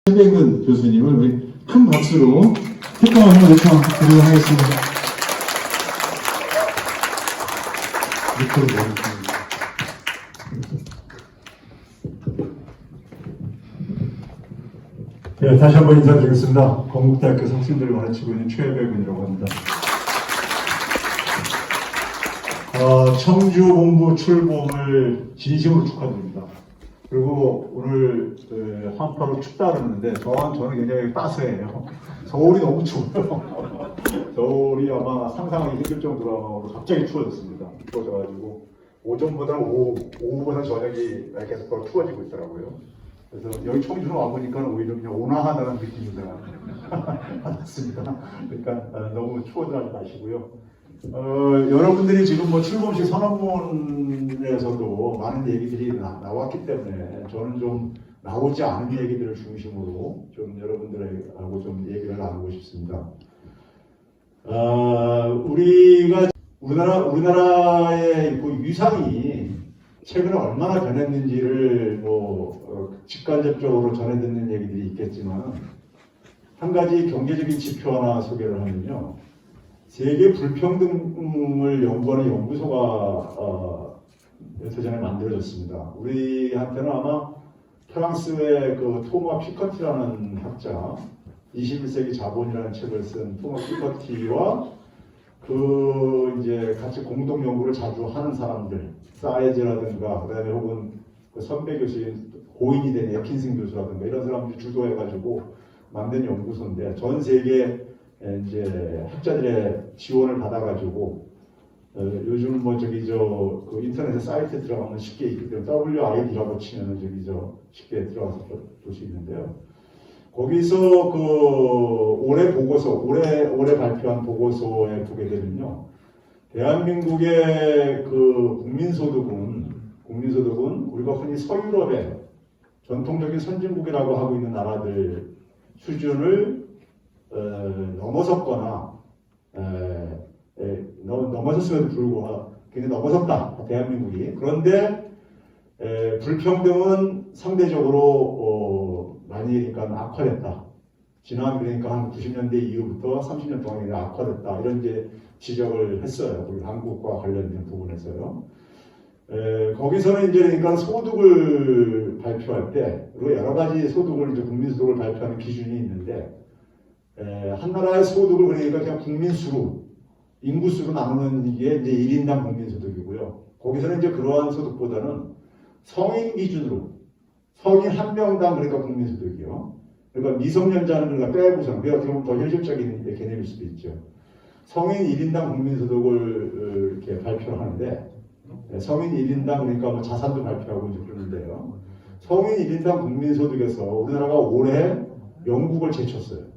최백은 교수님을 우리 큰 박수로 특강을 한번 요청드리도록 하겠습니다. 네, 다시 한번 인사드리겠습니다. 건국대학교 학생들을 가르치고 있는 최백은이라고 합니다. 청주 본부 출범을 진심으로 축하드립니다. 그리고 오늘 한파로 춥다 그러는데 저는 굉장히 따스해요. 서울이 너무 추워요. 서울이 아마 상상하기 힘들 정도로 갑자기 추워졌습니다. 추워져가지고 오전보다는 오후보다 저녁이 계속 더 추워지고 있더라고요. 그래서 여기 청주로 와보니까 오히려 그냥 온화하다는 느낌이 받았습니다. 그러니까 너무 추워들 하지 마시고요. 여러분들이 지금 뭐 출범식 선언문에서도 많은 얘기들이 나왔기 때문에 저는 좀 나오지 않은 얘기들을 중심으로 좀 여러분들하고 좀 얘기를 나누고 싶습니다. 우리나라의 그 위상이 최근에 얼마나 변했는지를 직간접적으로 전해 듣는 얘기들이 있겠지만 한 가지 경제적인 지표 하나 소개를 하면요. 세계 불평등을 연구하는 연구소가 며칠 전에 만들어졌습니다. 우리한테는 아마 프랑스의 그 토마 피커티라는 학자, 21세기 자본이라는 책을 쓴 토마 피커티와 이제 같이 공동 연구를 자주 하는 사람들, 사이즈라든가, 그 다음에 혹은 그 선배 교수인 고인이 된 에킨슨 교수라든가 이런 사람들이 주도해가지고 만든 연구소인데 전 세계 이제 학자들의 지원을 받아가지고 요즘 그 인터넷 사이트에 들어가면 쉽게 있기 때문에 WID라고 치면은 쉽게 들어가서 볼 수 있는데요. 거기서 올해 발표한 보고서에 보게 되면요. 대한민국의 국민소득은 우리가 흔히 서유럽의 전통적인 선진국이라고 하고 있는 나라들 수준을 넘어섰거나 넘어섰음에도 불구하고 굉장히 넘어섰다 대한민국이. 그런데 불평등은 상대적으로 많이 악화됐다. 지난 그러니까 한 90년대 이후부터 30년 동안 악화됐다. 이런 이제 지적을 했어요. 우리 한국과 관련된 부분에서요. 거기서는 이제 그러니까 소득을 발표할 때 그리고 여러 가지 소득을 이제 국민소득을 발표하는 기준이 있는데 한 나라의 소득을 그러니까 그냥 국민수로 인구수로 나누는 게 이제 1인당 국민소득이고요. 거기서는 이제 그러한 소득보다는 성인 기준으로 성인 한 명당 그러니까 국민소득이요. 그러니까 미성년자는 그러니까 빼고서는 어떻게 보면 더 현실적인 개념일 수도 있죠. 성인 1인당 국민소득을 이렇게 발표를 하는데 성인 1인당 그러니까 뭐 자산도 발표하고 이제 그러는데요. 성인 1인당 국민소득에서 우리나라가 올해 영국을 제쳤어요.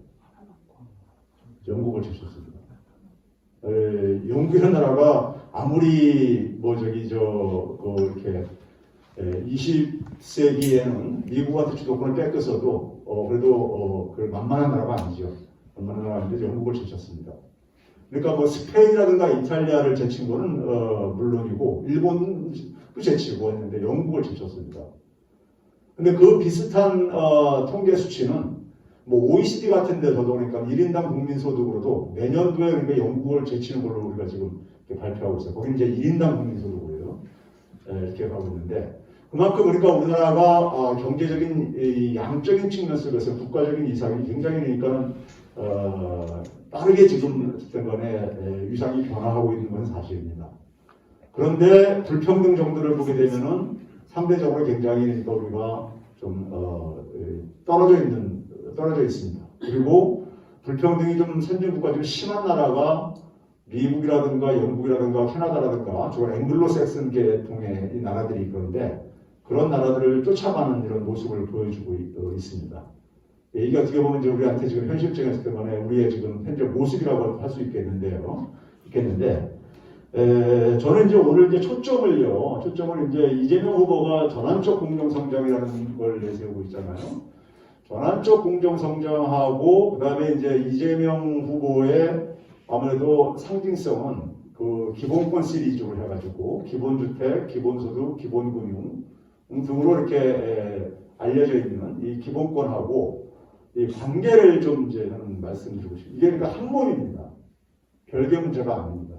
영국을 제쳤습니다. 영국이라는 나라가 아무리 이렇게 20세기에는 미국한테 주도권을 뺏겼어도 그래도 만만한 나라가 아니죠. 만만한 나라가 아닌데 영국을 제쳤습니다. 그러니까 스페인이라든가 이탈리아를 제친 거는 물론이고 일본도 제치고 했는데 영국을 제쳤습니다. 근데 그 비슷한 통계 수치는 OECD 같은 데서도 그러니까 1인당 국민소득으로도 내년도에 그러니까 영국을 제치는 걸로 우리가 지금 이렇게 발표하고 있어요. 거기는 이제 1인당 국민소득으로요. 이렇게 가고 있는데 그만큼 그러니까 우리나라가 경제적인 양적인 측면 속에서 국가적인 이상이 굉장히 그러니까 빠르게 지금 어쨌든 간에 위상이 변화하고 있는 건 사실입니다. 그런데 불평등 정도를 보게 되면은 상대적으로 굉장히 그러니까 우리가 좀 떨어져 있습니다. 그리고 불평등이 좀 선진국과 좀 심한 나라가 미국이라든가 영국이라든가 캐나다라든가 주로 앵글로색슨 계통의 이 나라들이 그런데 그런 나라들을 쫓아가는 이런 모습을 보여주고 있습니다. 이게 어떻게 보면 이제 우리한테 지금 현실적인 때문에 우리의 지금 현재 모습이라고 할 수 있겠는데 저는 이제 오늘 이제 초점을 이제 이재명 후보가 전환적 공정성장이라는 걸 내세우고 있잖아요. 전환적 공정성장하고 그다음에 이제 이재명 후보의 아무래도 상징성은 그 기본권 시리즈로 해가지고 기본주택, 기본소득, 기본금융 등으로 이렇게 알려져 있는 이 기본권하고 이 관계를 좀 이제 저는 말씀드리고 싶습니다. 이게 그러니까 한 몸입니다. 별개 문제가 아닙니다.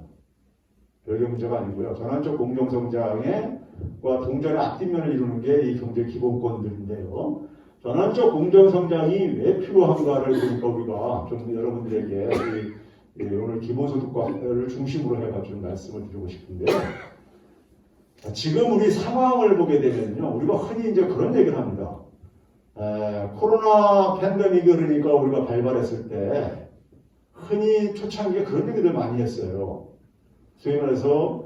별개 문제가 아니고요. 전환적 공정성장과 동전의 앞뒷면을 이루는 게 이 경제 기본권들인데요. 전환적 공정성장이 왜 필요한가를 그러니까 우리가 좀 여러분들에게 오늘 기본소득과를 중심으로 해가지고 말씀을 드리고 싶은데, 지금 우리 상황을 보게 되면요, 우리가 흔히 이제 그런 얘기를 합니다. 코로나 팬데믹을 그러니까 우리가 발발했을 때 흔히 초창기에 그런 얘기들 많이 했어요. 소위 말해서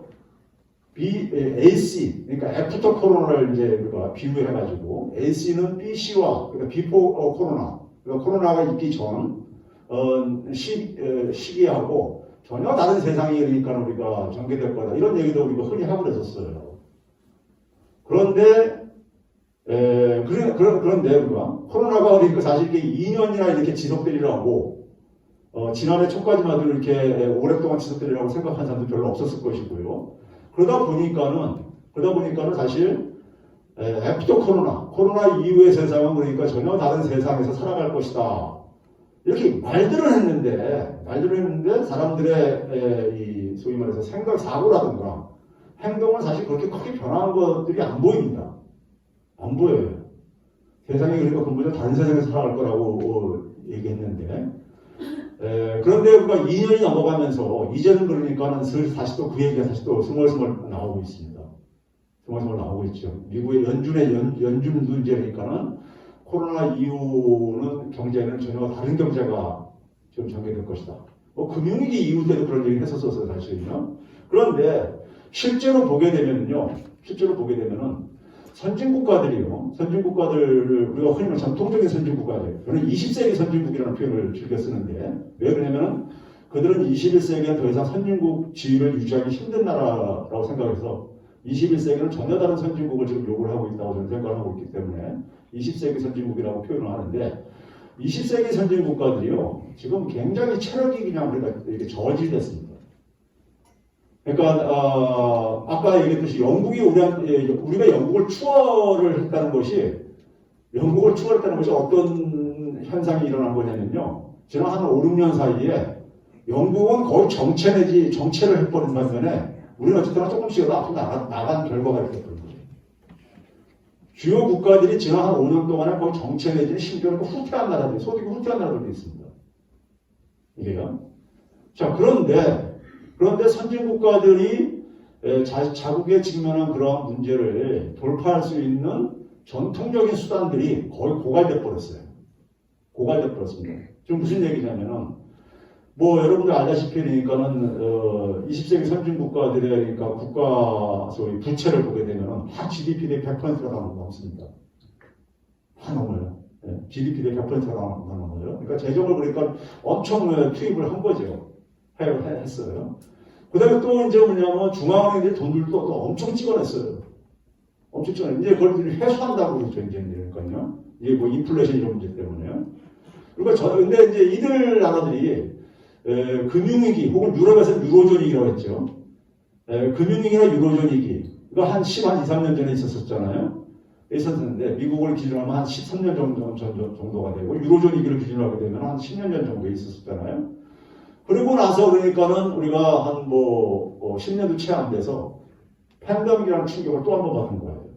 AC, 그러니까 애프터 코로나를 이제 우리가 비유해가지고 AC는 BC와 그러니까 비포 코로나, 그러니까 코로나가 있기 전 시기하고 전혀 다른 세상이 그러니까 우리가 전개될 거다 이런 얘기도 우리가 흔히 하고 그랬었어요. 그런데 그런데 우리가 코로나가 그러니까 사실 이게 2년이나 이렇게 지속되리라고 지난해 초까지만 해도 이렇게 오랫동안 지속되리라고 생각한 사람도 별로 없었을 것이고요. 그러다 보니까는 사실 애프터 코로나 이후의 세상은 그러니까 전혀 다른 세상에서 살아갈 것이다. 이렇게 말들을 했는데 사람들의 이 소위 말해서 생각 사고라든가 행동은 사실 그렇게 크게 변화한 것들이 안 보입니다. 안 보여요. 세상이 그러니까 근본적으로 다른 세상에서 살아갈 거라고 얘기했는데, 그런데 우리가 2년이 넘어가면서 이제는 그러니까는 다시 또 그 얘기가 다시 또 스멀스멀 나오고 있습니다. 스멀스멀 나오고 있죠. 미국의 연준 문제니까는 코로나 이후는 경제는 전혀 다른 경제가 좀 전개될 것이다. 금융위기 이후 때도 그런 얘기를 했었어요, 사실은요. 그런데 실제로 보게 되면은 선진국가들을 우리가 흔히 말하는 전통적인 선진국가들, 저는 20세기 선진국이라는 표현을 즐겨 쓰는데, 왜 그러냐면은 그들은 21세기엔 더 이상 선진국 지위를 유지하기 힘든 나라라고 생각해서 21세기는 전혀 다른 선진국을 지금 요구를 하고 있다고 저는 생각을 하고 있기 때문에 20세기 선진국이라고 표현을 하는데, 20세기 선진국가들이요, 지금 굉장히 체력이 그냥 우리가 이렇게 저질됐습니다. 그러니까 아까 얘기했듯이 영국이 우리가 영국을 추월을 했다는 것이 어떤 현상이 일어난 거냐면요. 지난 한 5, 6년 사이에 영국은 거의 정체를 해버린 반면에 우리는 어쨌든 조금씩이라도 앞으로 나간 결과가 이렇게 되는 거죠. 주요 국가들이 지난 한 5년 동안에 거의 정체 내지는 심지어는 후퇴한 나라들이, 소득이 후퇴한 나라들도 있습니다. 이게요. 자, 그런데 선진국가들이 자국에 직면한 그러한 문제를 돌파할 수 있는 전통적인 수단들이 거의 고갈돼 버렸어요. 고갈돼 버렸습니다. 지금 무슨 얘기냐면은 여러분들 알다시피 그러니까는 20세기 선진국가들의 그러니까 국가 소위 부채를 보게 되면은 다 GDP 대 100%가 넘습니다. 다 넘어요. GDP 대 100%가 넘어요. 그러니까 재정을 그러니까 엄청 투입을 한 거죠. 했어요. 그 다음에 또 이제 뭐냐면 중앙은행들이 돈들도 또 엄청 찍어냈어요. 엄청 찍어냈어요. 이제 그걸 회수한다고 그러죠. 그러니까요. 이게 인플레이션 이런 문제 때문에요. 그러니까 근데 이제 이들 나라들이 금융위기 혹은 유럽에서 유로존위기라고 했죠. 금융위기나 유로존위기. 이거 한 2, 3년 전에 있었는데 미국을 기준으로 하면 한 13년 정도가 되고 유로존위기를 기준으로 하게 되면 한 10년 전 정도에 있었잖아요. 그리고 나서 그러니까는 우리가 한 10년도 채 안 돼서 팬데믹이라는 충격을 또 한 번 받은 거예요.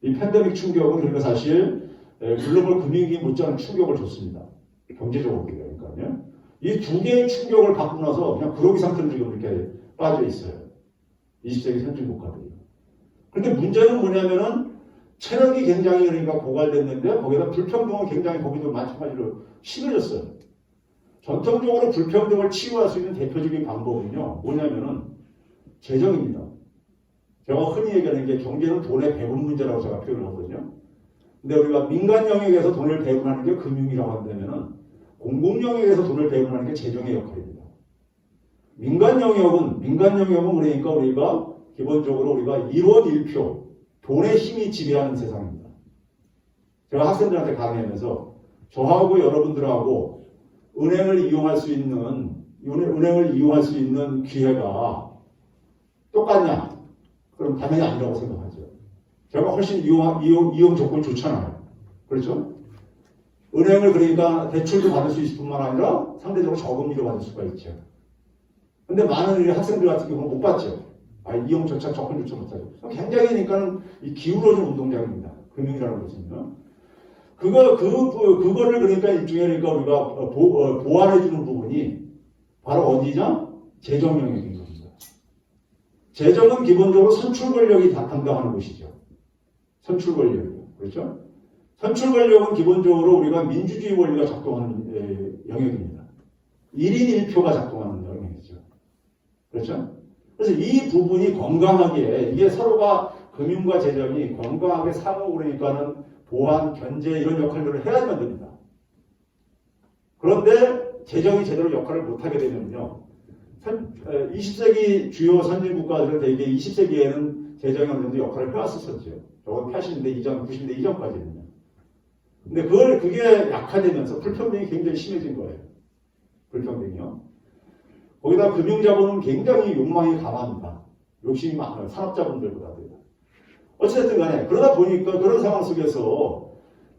이 팬데믹 충격은 그러니까 사실 글로벌 금융위기 못지않은 충격을 줬습니다. 경제적으로 그러니까요. 이 두 개의 충격을 받고 나서 그냥 그러기 상태로 지금 이렇게 빠져 있어요. 20세기 선진국가들이. 근데 문제는 뭐냐면은 체력이 굉장히 그러니까 고갈됐는데 거기다 불평등은 굉장히 거기도 마찬가지로 심해졌어요. 전통적으로 불평등을 치유할 수 있는 대표적인 방법은요, 뭐냐면은 재정입니다. 제가 흔히 얘기하는 게 경제는 돈의 배분 문제라고 제가 표현을 하거든요. 근데 우리가 민간 영역에서 돈을 배분하는 게 금융이라고 한다면은 공공 영역에서 돈을 배분하는 게 재정의 역할입니다. 민간 영역은 그러니까 우리가 기본적으로 우리가 1원 1표 돈의 힘이 지배하는 세상입니다. 제가 학생들한테 강의하면서 저하고 여러분들하고 은행을 이용할 수 있는 기회가 똑같냐? 그럼 당연히 아니라고 생각하죠. 제가 훨씬 이용 조건이 좋잖아요. 그렇죠? 은행을 그러니까 대출도 받을 수 있을 뿐만 아니라 상대적으로 저금리도 받을 수가 있죠. 근데 많은 학생들 같은 경우는 못 받죠. 이용조차 접근조차 못하죠. 굉장히 그러니까는 이 기울어진 운동장입니다. 금융이라는 것은요. 그거를 그러니까 일종의 그러니까 우리가 보완해주는 부분이 바로 어디냐? 재정 영역인 겁니다. 재정은 기본적으로 선출 권력이 다 담당하는 것이죠. 선출 권력이요. 그렇죠? 선출 권력은 기본적으로 우리가 민주주의 원리가 작동하는 영역입니다. 1인 1표가 작동하는 영역이죠. 그렇죠? 그래서 이 부분이 건강하게, 이게 서로가 금융과 재정이 건강하게 상호 그러니까는 보완, 견제 이런 역할들을 해야지만 됩니다. 그런데 재정이 제대로 역할을 못하게 되면요. 20세기 주요 선진국가들은 대개 20세기에는 재정이 어느 정도 역할을 해왔었죠. 저건 80년대 이전, 90년대 이전까지는요. 근데 그게 약화되면서 불평등이 굉장히 심해진 거예요. 불평등이요. 거기다 금융자본은 굉장히 욕망이 강합니다. 욕심이 많아요. 산업자본들보다도. 어쨌든 간에 그러다 보니까 그런 상황 속에서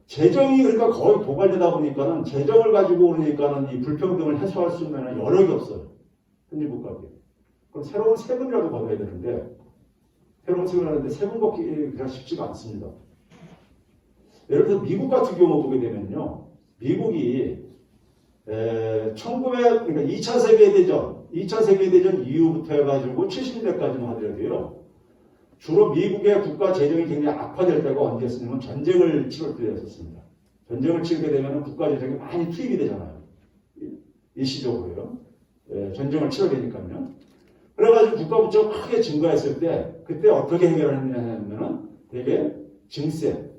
재정이 그러니까 거의 고갈되다 보니까는 재정을 가지고 그러니까는 이 불평등을 해소할 수 있는 여력이 없어요. 선진국가에. 그럼 새로운 세금이라도 걷어야 되는데 새로운 세금을 하는데 세금 걷기가 쉽지가 않습니다. 예를 들어서 미국 같은 경우 보게 되면요. 미국이 그러니까 2차 세계대전 이후부터 해가지고 70년대까지만 하더라도요. 주로 미국의 국가 재정이 굉장히 악화될 때가 언제였냐면 전쟁을 치를 때였었습니다. 전쟁을 치르게 되면 국가 재정이 많이 투입이 되잖아요. 일시적으로요. 전쟁을 치러야 되니까요. 그래가지고 국가 부채가 크게 증가했을 때 그때 어떻게 해결을 했냐면은 되게 증세를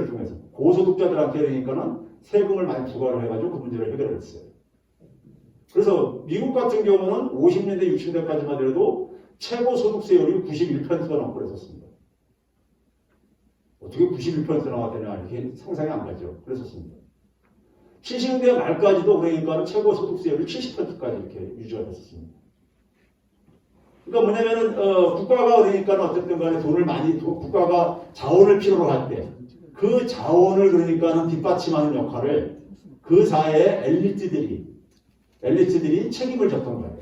통해서 고소득자들한테 그러니까는 세금을 많이 부과를 해가지고 그 문제를 해결을 했어요. 그래서 미국 같은 경우는 50년대, 60년대까지만 하더라도 최고 소득세율이 91%가 넘고 그랬었습니다. 어떻게 91% 나왔더냐 이렇게 상상이 안 가죠. 그랬었습니다. 70년대 말까지도 그러니까 최고 소득세율이 70%까지 이렇게 유지가 됐었습니다. 그러니까 뭐냐면은 국가가 그러니까 어쨌든 간에 국가가 자원을 필요로 할 때 그 자원을 그러니까는 뒷받침하는 역할을 그 사회의 엘리트들이 책임을 졌던 거예요.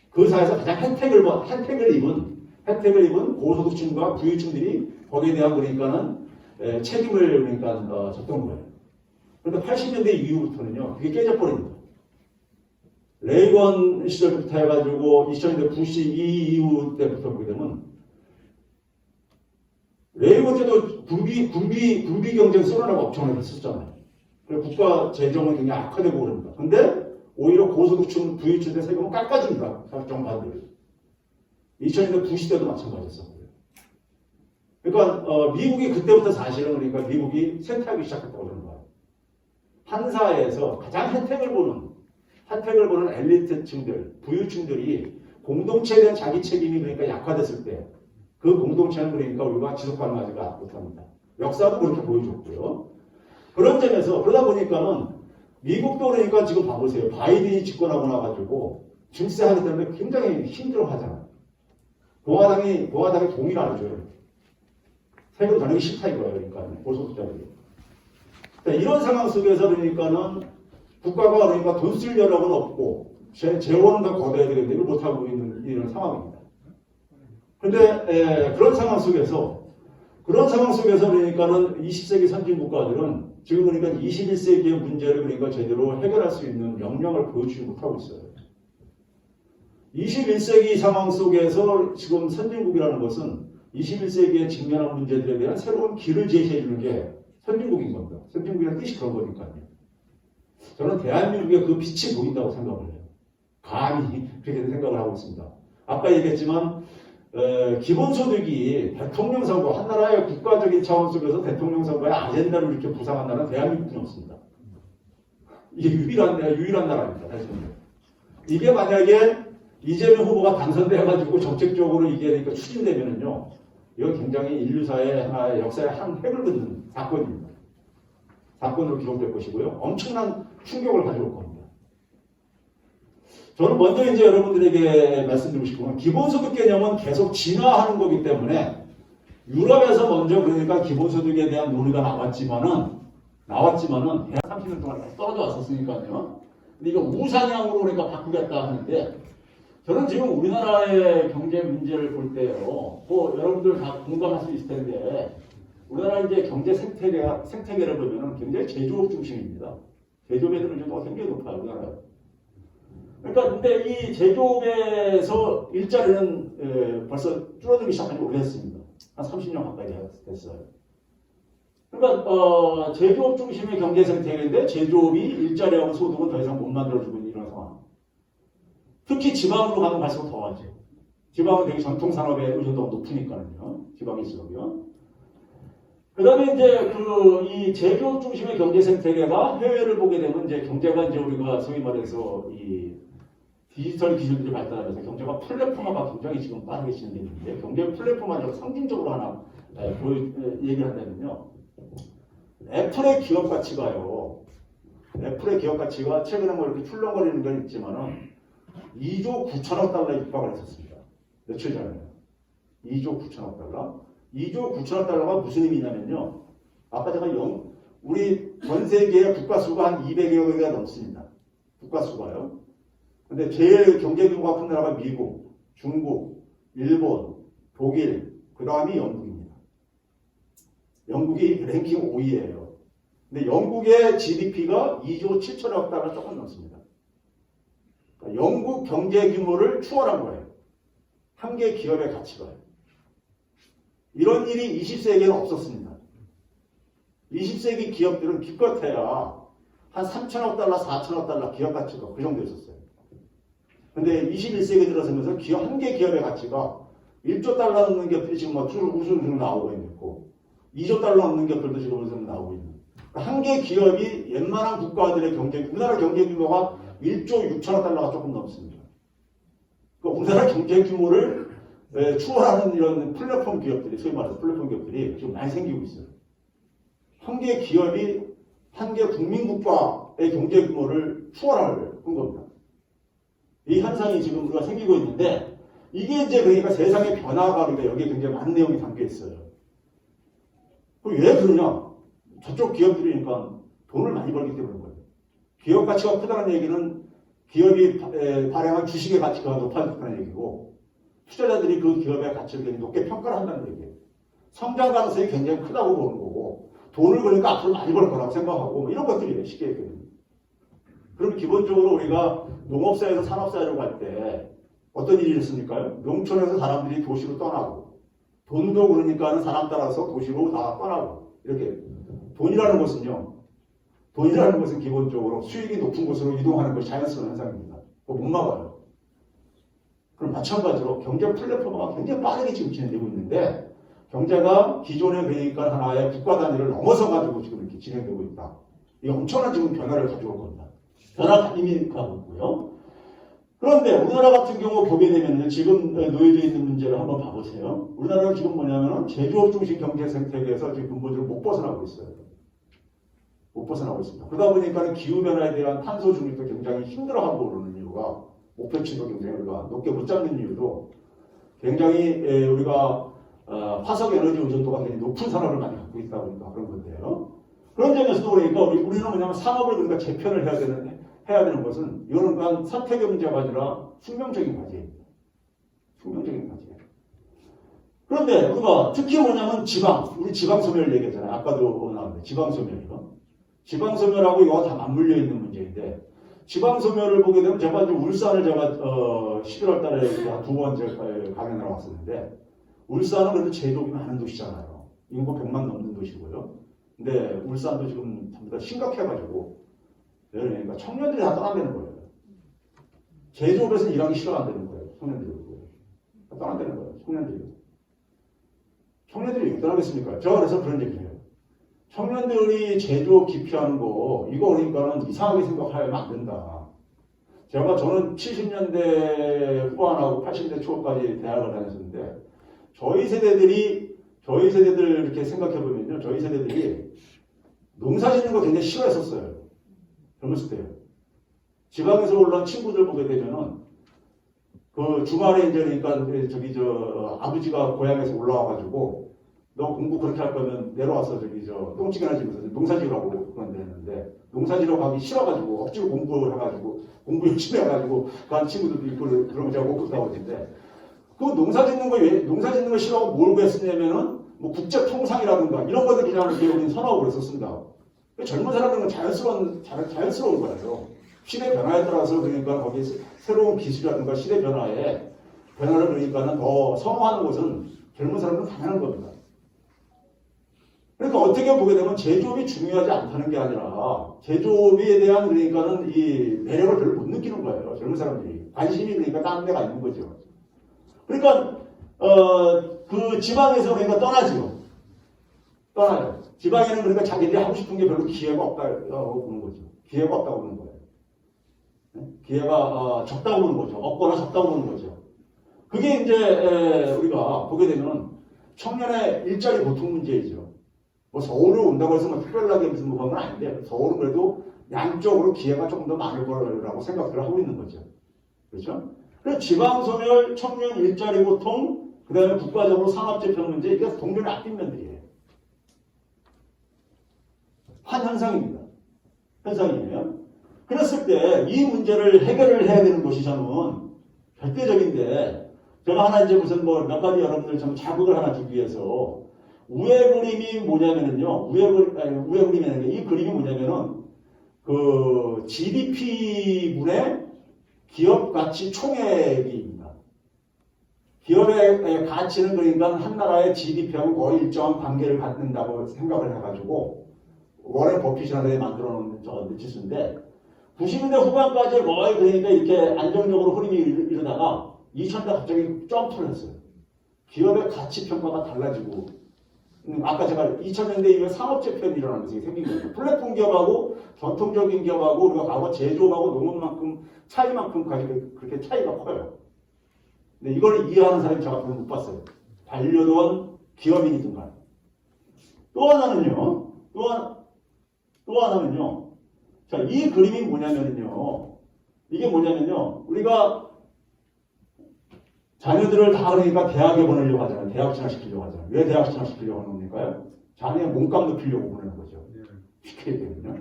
그 사회에서 가장 혜택을 입은 고소득층과 부유층들이 거기에 대한 그러니까는 책임을 그러니까 졌던 거예요. 그런데 80년대 이후부터는요, 그게 깨져버립니다. 레이건 시절부터 해가지고 2000년대 부시 이후 때부터 보게 되면 레이건 때도 군비 경쟁 쏘라고 엄청나게 했었잖아요. 그래서 국가 재정은 굉장히 악화되고 그럽니다. 근데 오히려 고소득층, 부유층의 세금은 깎아줍니다. 정반대로. 2000년대 부시 때도 마찬가지였었고요. 그러니까 미국이 그때부터 사실은 그러니까 미국이 쇠퇴하기 시작했다고 그러는 거예요. 한 사회에서 가장 혜택을 보는 엘리트층들, 부유층들이 공동체에 대한 자기 책임이 그러니까 약화됐을 때 그 공동체는 그러니까 우리가 지속 가능하지가 못합니다. 역사도 그렇게 보여줬고요. 그런 점에서 그러다 보니까는 미국도 그러니까 지금 봐보세요. 바이든이 집권하고 나가지고 증세하기 때문에 굉장히 힘들어하잖아요. 공화당이 동의를 안 해줘요. 세금 더 내기 싫다 이거예요. 그러니까 고소득자들이. 그러니까 이런 상황 속에서 그러니까는 국가가 그러니까 돈 쓸 여력은 없고 재원은 다 걷어야 되는데 이걸 못하고 있는 이런 상황입니다. 그런데 그런 상황 속에서 그러니까는 20세기 선진국가들은 지금 그러니까 21세기의 문제를 그러니까 제대로 해결할 수 있는 역량을 보여주지 못하고 있어요. 21세기 상황 속에서 지금 선진국이라는 것은 21세기에 직면한 문제들에 대한 새로운 길을 제시해 주는 게 선진국인 겁니다. 선진국이라는 뜻이 그런 거니까요. 저는 대한민국에 그 빛이 보인다고 생각을 해요. 감히 그렇게 생각을 하고 있습니다. 아까 얘기했지만 기본소득이 대통령 선거, 한 나라의 국가적인 차원 속에서 대통령 선거의 아젠다를 이렇게 부상한 나라는 대한민국이 없습니다. 이게 유일한 나라입니다. 이게 만약에 이재명 후보가 당선돼가지고 정책적으로 이게 그러니까 추진되면은요, 이건 굉장히 인류사의 하나의 역사의 한 획을 긋는 사건입니다. 사건으로 기록될 것이고요. 엄청난 충격을 가져올 겁니다. 저는 먼저 이제 여러분들에게 말씀드리고 싶은 건 기본소득 개념은 계속 진화하는 거기 때문에 유럽에서 먼저 그러니까 기본소득에 대한 논의가 나왔지만은 대한 30년 동안 계속 떨어져 왔었으니까요. 근데 이거 우상향으로 그러니까 바꾸겠다 하는데 저는 지금 우리나라의 경제 문제를 볼 때요. 뭐 여러분들 다 공감할 수 있을 텐데 우리나라 이제 경제 생태계를 보면은 굉장히 제조업 중심입니다. 제조업의 비중이 굉장히 높아요, 우리나라에. 그러니까 근데 이 제조업에서 일자리는 벌써 줄어들기 시작한 지 오래됐습니다. 한 30년 가까이 됐어요. 그러니까 제조업 중심의 경제 생태계인데 제조업이 일자리하고 소득은 더 이상 못 만들어주고 있는 이런 상황. 특히 지방으로 가면 갈수록 더하죠. 지방은 되게 전통산업의 의존도가 높으니까요. 지방일수록요. 그 다음에 이제 이 제조업 중심의 경제 생태계가 해외를 보게 되면 이제 경제가 이제 우리가 소위 말해서 이 디지털 기술들이 발달하면서 경제가 플랫폼화가 굉장히 지금 빠르게 진행되는데 경제 플랫폼화적 상징적으로 하나 얘기한다면요. 애플의 기업 가치가요. 애플의 기업 가치가 최근에 뭐 이렇게 출렁거리는 건 있지만은 2조 9천억 달러에 육박을 했었습니다. 며칠 전에. 2조 9천억 달러. 2조 9천억 달러가 무슨 의미냐면요. 아까 제가 우리 전 세계의 국가 수가 한 200여 개가 넘습니다. 국가 수가요. 근데 제일 경제 규모가 큰 나라가 미국, 중국, 일본, 독일, 그 다음이 영국입니다. 영국이 랭킹 5위예요. 근데 영국의 GDP가 2조 7천억 달러 조금 넘습니다. 그러니까 영국 경제 규모를 추월한 거예요. 한 개 기업의 가치가. 이런 일이 20세기에는 없었습니다. 20세기 기업들은 기껏해야 한 3천억 달러, 4천억 달러 기업 가치가 그 정도 있었어요. 근데 21세기 들어서면서 기업, 한 개 기업의 가치가 1조 달러 넘는 기업들이 지금 막 우수로 나오고 있고 2조 달러 넘는 기업들도 지금 우수로 나오고 있는. 한 개 기업이 웬만한 국가들의 우리나라 경제 규모가 1조 6천억 달러가 조금 넘습니다. 그러니까 우리나라 경제 규모를 추월하는 이런 플랫폼 기업들이, 소위 말해서 플랫폼 기업들이 지금 많이 생기고 있어요. 한 개 기업이 한 개 국민국가의 경제 규모를 추월하는 겁니다. 이 현상이 지금 우리가 생기고 있는데, 이게 이제 그러니까 세상의 변화가 그러니까 여기에 굉장히 많은 내용이 담겨 있어요. 그럼 왜 그러냐? 저쪽 기업들이니까 돈을 많이 벌기 때문인 거예요. 기업 가치가 크다는 얘기는 기업이 발행한 주식의 가치가 높아졌다는 얘기고, 투자자들이 그 기업의 가치를 굉장히 높게 평가를 한다는 얘기예요. 성장 가능성이 굉장히 크다고 보는 거고, 돈을 벌니까 앞으로 많이 벌 거라고 생각하고, 뭐 이런 것들이에요, 쉽게 얘기하면. 그럼 기본적으로 우리가 농업사에서 산업사회로 갈 때 어떤 일이 있습니까? 농촌에서 사람들이 도시로 떠나고, 돈도 그러니까는 사람 따라서 도시로 다 떠나고, 이렇게. 돈이라는 것은 기본적으로 수익이 높은 곳으로 이동하는 것이 자연스러운 현상입니다. 그거 못 막아요. 그럼 마찬가지로 경제 플랫폼화가 굉장히 빠르게 지금 진행되고 있는데, 경제가 기존의 그러니까 하나의 국가 단위를 넘어서 가지고 지금 이렇게 진행되고 있다. 이 엄청난 지금 변화를 가져올 겁니다. 변화가 이미 가고 있고요. 그런데 우리나라 같은 경우 보게 되면 지금 놓여져 있는 문제를 한번 봐보세요. 우리나라는 지금 뭐냐면 제조업 중심 경제 생태계에서 지금 근본적으로 못 벗어나고 있어요. 못 벗어나고 있습니다. 그러다 보니까 기후변화에 대한 탄소 중립도 굉장히 힘들어하고 그러는 이유가 목표치도 굉장히 우리가 높게 못 잡는 이유도 굉장히 우리가 화석 에너지 의존도가 굉장히 높은 산업을 많이 갖고 있다 보니까 그런 건데요. 그런 점에서도 그러니까 우리는 뭐냐면 산업을 그러니까 재편을 해야 되는 것은 이거는 그냥 선택의 문제가 아니라 숙명적인 과제입니다. 숙명적인 과제. 그런데 우리가 특히 뭐냐면 우리 지방소멸 얘기했잖아요. 아까도 나왔는데 지방소멸이요. 지방소멸하고 이거 다 맞물려 있는 문제인데 지방소멸을 보게 되면 제가 이제 울산을 11월 달에 한 2번 강연을 왔었는데 울산은 그래도 제조업이 많은 도시잖아요. 인구 100만 넘는 도시고요. 근데 울산도 지금 전부 다 심각해가지고 그러니까 청년들이 다 떠난다는 거예요. 제조업에서 일하기 싫어한다는 거예요. 청년들이. 떠난다는 거예요. 청년들이 왜 떠나겠습니까? 제가 그래서 그런 얘기를 해요. 청년들이 제조업 기피하는 거 이거 그러니까는 이상하게 생각하면 안 된다. 저는 70년대 후반하고 80년대 초까지 대학을 다녔었는데 저희 세대들 이렇게 생각해보면요. 저희 세대들이 농사 짓는 거 굉장히 싫어했었어요. 젊었을 때요. 지방에서 올라온 친구들 보게 되면은 그 주말에 이제 그러니까 아버지가 고향에서 올라와가지고 너 공부 그렇게 할 거면 내려와서 저기 저 똥찌개나 집에서 농사지으라고 그런데 했는데 농사지으러 가기 싫어가지고 억지로 공부를 해가지고 공부 열심히 해가지고 그 친구들도 있고 그런 거 제가 못 그렇다고 했는데 그 농사짓는 거 싫어하고 뭘 그랬었냐면은 뭐 국제통상이라든가 이런 것들 그냥 이렇게 우리는 선호하고 그랬었습니다. 젊은 사람들은 자연스러운 거예요. 시대 변화에 따라서 그러니까 거기에 새로운 기술이라든가 시대 변화를 그러니까는 더 선호하는 것은 젊은 사람들은 당연한 겁니다. 그러니까 어떻게 보게 되면 제조업이 중요하지 않다는 게 아니라 제조업에 대한 그러니까는 이 매력을 별로 못 느끼는 거예요. 젊은 사람들이. 관심이 그러니까 다른 데가 있는 거죠. 그러니까 그 지방에서 그러니까 떠나요. 지방에는 그러니까 자기들이 하고 싶은 게 별로 기회가 없다고 보는 거죠. 기회가 없다고 보는 거예요. 기회가 적다고 보는 거죠. 없거나 적다고 보는 거죠. 그게 이제 우리가 보게 되면 청년의 일자리 보통 문제이죠. 뭐 서울을 온다고 해서 뭐 특별하게 무슨 뭐 그런 건 아닌데 서울은 그래도 양쪽으로 기회가 조금 더 많을 거라고 생각을 하고 있는 거죠. 그렇죠? 그래서 지방소멸, 청년 일자리 보통, 그 다음에 국가적으로 산업재평 문제, 이게 동전의 앞뒷 면들이에요. 한 현상입니다. 현상이에요. 그랬을 때 이 문제를 해결을 해야 되는 것이 저는 절대적인데, 제가 하나 이제 무슨 뭐 몇 가지 여러분들 좀 자극을 하나 주기 위해서 우회 그림이 뭐냐면은요, 우회 그림이라는 게 이 그림이 뭐냐면은 그 GDP분의 기업 가치 총액입니다. 기업의 가치는 그러니까 한 나라의 GDP하고 거의 일정한 관계를 갖는다고 생각을 해가지고 워렌 버핏이라는 데 만들어 놓은 지수인데 90년대 후반까지 거의 그러니까 이렇게 안정적으로 흐름이 이러다가 2000년대 갑자기 점프를 했어요. 기업의 가치 평가가 달라지고 아까 제가 2000년대 이후에 산업재편이 일어나면서 생긴 거예요. 플랫폼 기업하고 전통적인 기업하고 우리가 과거 제조업하고 농업만큼 차이만큼까지 그렇게 차이가 커요. 근데 이걸 이해하는 사람이 제가 별로 못 봤어요. 반려돈 기업인이든 간에. 또 하나는요. 자, 이 그림이 뭐냐면요. 이게 뭐냐면요. 우리가 자녀들을 다 그러니까 대학에 보내려고 하잖아요. 대학 진학시키려고 하잖아요. 왜 대학 진학시키려고 하는 겁니까요? 자녀의 몸값 높이려고 보내는 거죠. 쉽게 얘기하면요.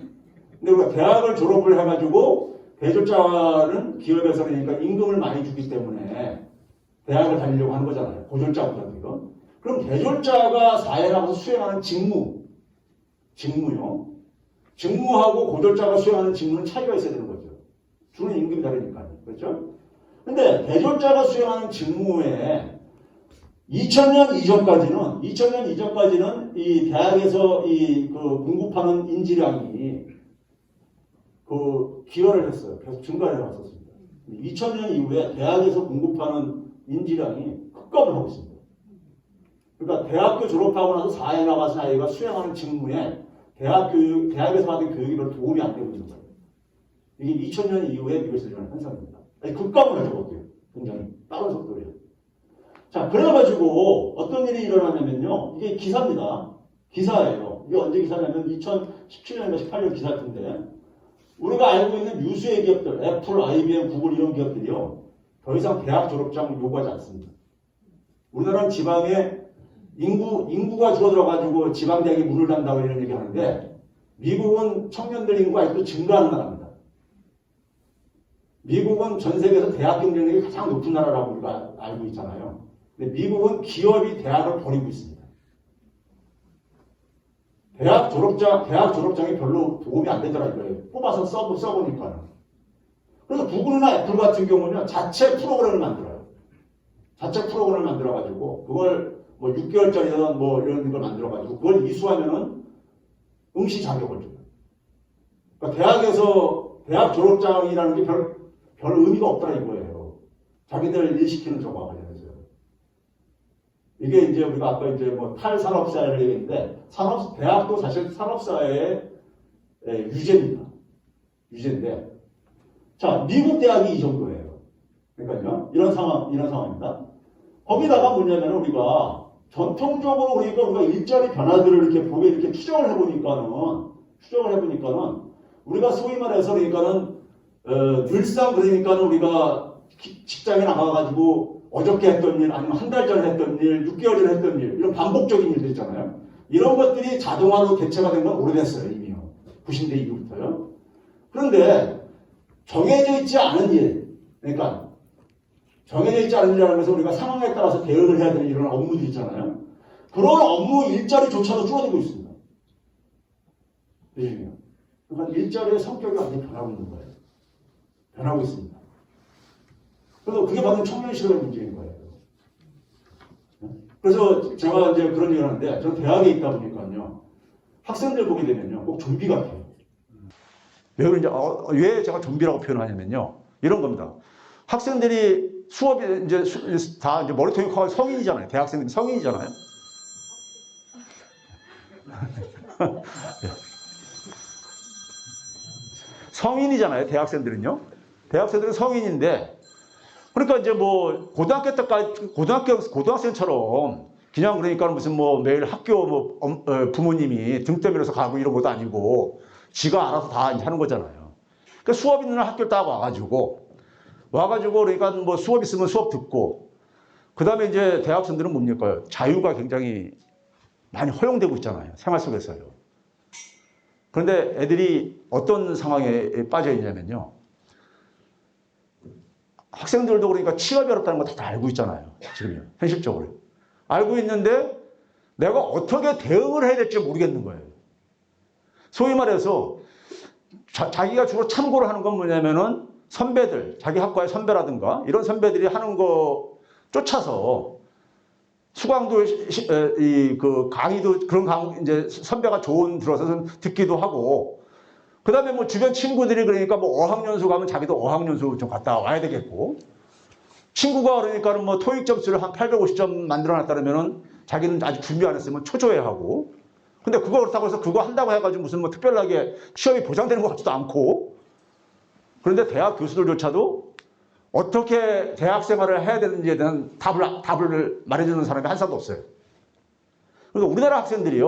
근데 우리가 대학을 졸업을 해가지고 대졸자는 기업에서 그러니까 임금을 많이 주기 때문에 대학을 다니려고 하는 거잖아요. 고졸자보다 이거. 그럼 대졸자가 사회에 나가서 수행하는 직무요. 직무하고 고졸자가 수행하는 직무는 차이가 있어야 되는 거죠. 주는 임금이 다르니까요. 그렇죠? 근데 대졸자가 수행하는 직무에 2000년 이전까지는 이 대학에서 그 공급하는 인지량이 그 기여를 했어요. 계속 증가를 해왔었습니다. 2000년 이후에 대학에서 공급하는 인지량이 급감을 하고 있습니다. 그러니까 대학교 졸업하고 나서 사회에 나가서 아이가 수행하는 직무에 대학에서 받은 교육이 별로 도움이 안 되고 있는 거예요. 이게 2000년 이후에 미국에서 일어나는 현상입니다. 급감을 해줘볼게요. 굉장히 빠른 속도예요. 자, 그래가지고 어떤 일이 일어나냐면요. 이게 기사입니다. 기사예요. 이게 언제 기사냐면 2017년인가 18년 기사일 텐데 우리가 알고 있는 유수의 기업들, 애플, IBM, 구글 이런 기업들이요. 더 이상 대학 졸업장 요구하지 않습니다. 우리나라는 지방에 인구가 줄어들어가지고 지방대학이 문을 닫는다고 이런 얘기 하는데 미국은 청년들 인구가 아직도 증가하는 나라입니다. 미국은 전 세계에서 대학 경쟁력이 가장 높은 나라라고 우리가 알고 있잖아요. 근데 미국은 기업이 대학을 버리고 있습니다. 대학 졸업장이 별로 도움이 안 되더라고요. 뽑아서 써보니까는. 그래서 구글이나 애플 같은 경우는 자체 프로그램을 만들어요. 자체 프로그램을 만들어가지고 그걸 뭐 6개월짜리든 뭐 이런 걸 만들어가지고 그걸 이수하면은 응시 자격을 줘요. 그러니까 대학 졸업장이라는 게 별 의미가 없더라 이거예요. 자기들 일시키는 저거와 관련해서. 이게 이제 우리가 아까 이제 뭐 탈산업사회를 얘기했는데 대학도 사실 산업사회의 유제입니다. 유제인데 자, 미국 대학이 이 정도예요. 그러니까요. 이런 상황입니다. 거기다가 뭐냐면 우리가 전통적으로 그러니까 우리가 일자리 변화들을 이렇게 추정을 해보니까는 우리가 소위 말해서 그러니까는 늘상 그러니까는 우리가 직장에 나가가지고 어저께 했던 일, 아니면 한 달 전에 했던 일, 6개월 전에 했던 일, 이런 반복적인 일들 있잖아요. 이런 것들이 자동화로 대체가 된 건 오래됐어요, 이미요. 90대 이후부터요. 그런데 정해져 있지 않은 일, 그러니까 정해져 있지 않은 일이라는 것은 우리가 상황에 따라서 대응을 해야 되는 이런 업무들이 있잖아요. 그런 업무 일자리조차도 줄어들고 있습니다. 그러니까 일자리의 성격이 완전히 변하고 있는 거예요. 변하고 있습니다. 그래서 그게 바로 청년 실업의 문제인 거예요. 그래서 제가 이제 그런 얘기를 하는데, 저는 대학에 있다 보니까요, 학생들 보게 되면요, 꼭 좀비 같아요. 왜 그런지, 왜 제가 좀비라고 표현하냐면요, 이런 겁니다. 학생들이 수업이 이제 다 이제 머리통이 커서 성인이잖아요. 대학생들이 성인이잖아요. 성인이잖아요. 대학생들은요. 대학생들은 성인인데, 그러니까 이제 뭐 고등학교 때까지 고등학생처럼 그냥 그러니까 무슨 뭐 매일 학교 뭐 부모님이 등 때밀어서 가고 이런 것도 아니고 지가 알아서 다 하는 거잖아요. 그러니까 수업 있는 날 학교를 딱 와가지고 그러니까 뭐 수업 있으면 수업 듣고, 그 다음에 이제 대학생들은 뭡니까? 자유가 굉장히 많이 허용되고 있잖아요. 생활 속에서요. 그런데 애들이 어떤 상황에 빠져 있냐면요, 학생들도 그러니까 취업이 어렵다는 거 다 알고 있잖아요. 지금요. 현실적으로. 알고 있는데 내가 어떻게 대응을 해야 될지 모르겠는 거예요. 소위 말해서 자기가 주로 참고를 하는 건 뭐냐면은 선배들, 자기 학과의 선배라든가 이런 선배들이 하는 거 쫓아서 수강도 그 강의도 그런 이제 선배가 좋은 들어서 듣기도 하고, 그 다음에 뭐 주변 친구들이 그러니까 뭐 어학연수 가면 자기도 어학연수 좀 갔다 와야 되겠고, 친구가 그러니까는 뭐 토익 점수를 한 850점 만들어 놨다면은 자기는 아직 준비 안 했으면 초조해하고, 근데 그거 그렇다고 해서 그거 한다고 해가지고 무슨 뭐 특별하게 취업이 보장되는 것 같지도 않고, 그런데 대학 교수들조차도 어떻게 대학 생활을 해야 되는지에 대한 답을 말해주는 사람이 한 사람도 없어요. 그래서 우리나라 학생들이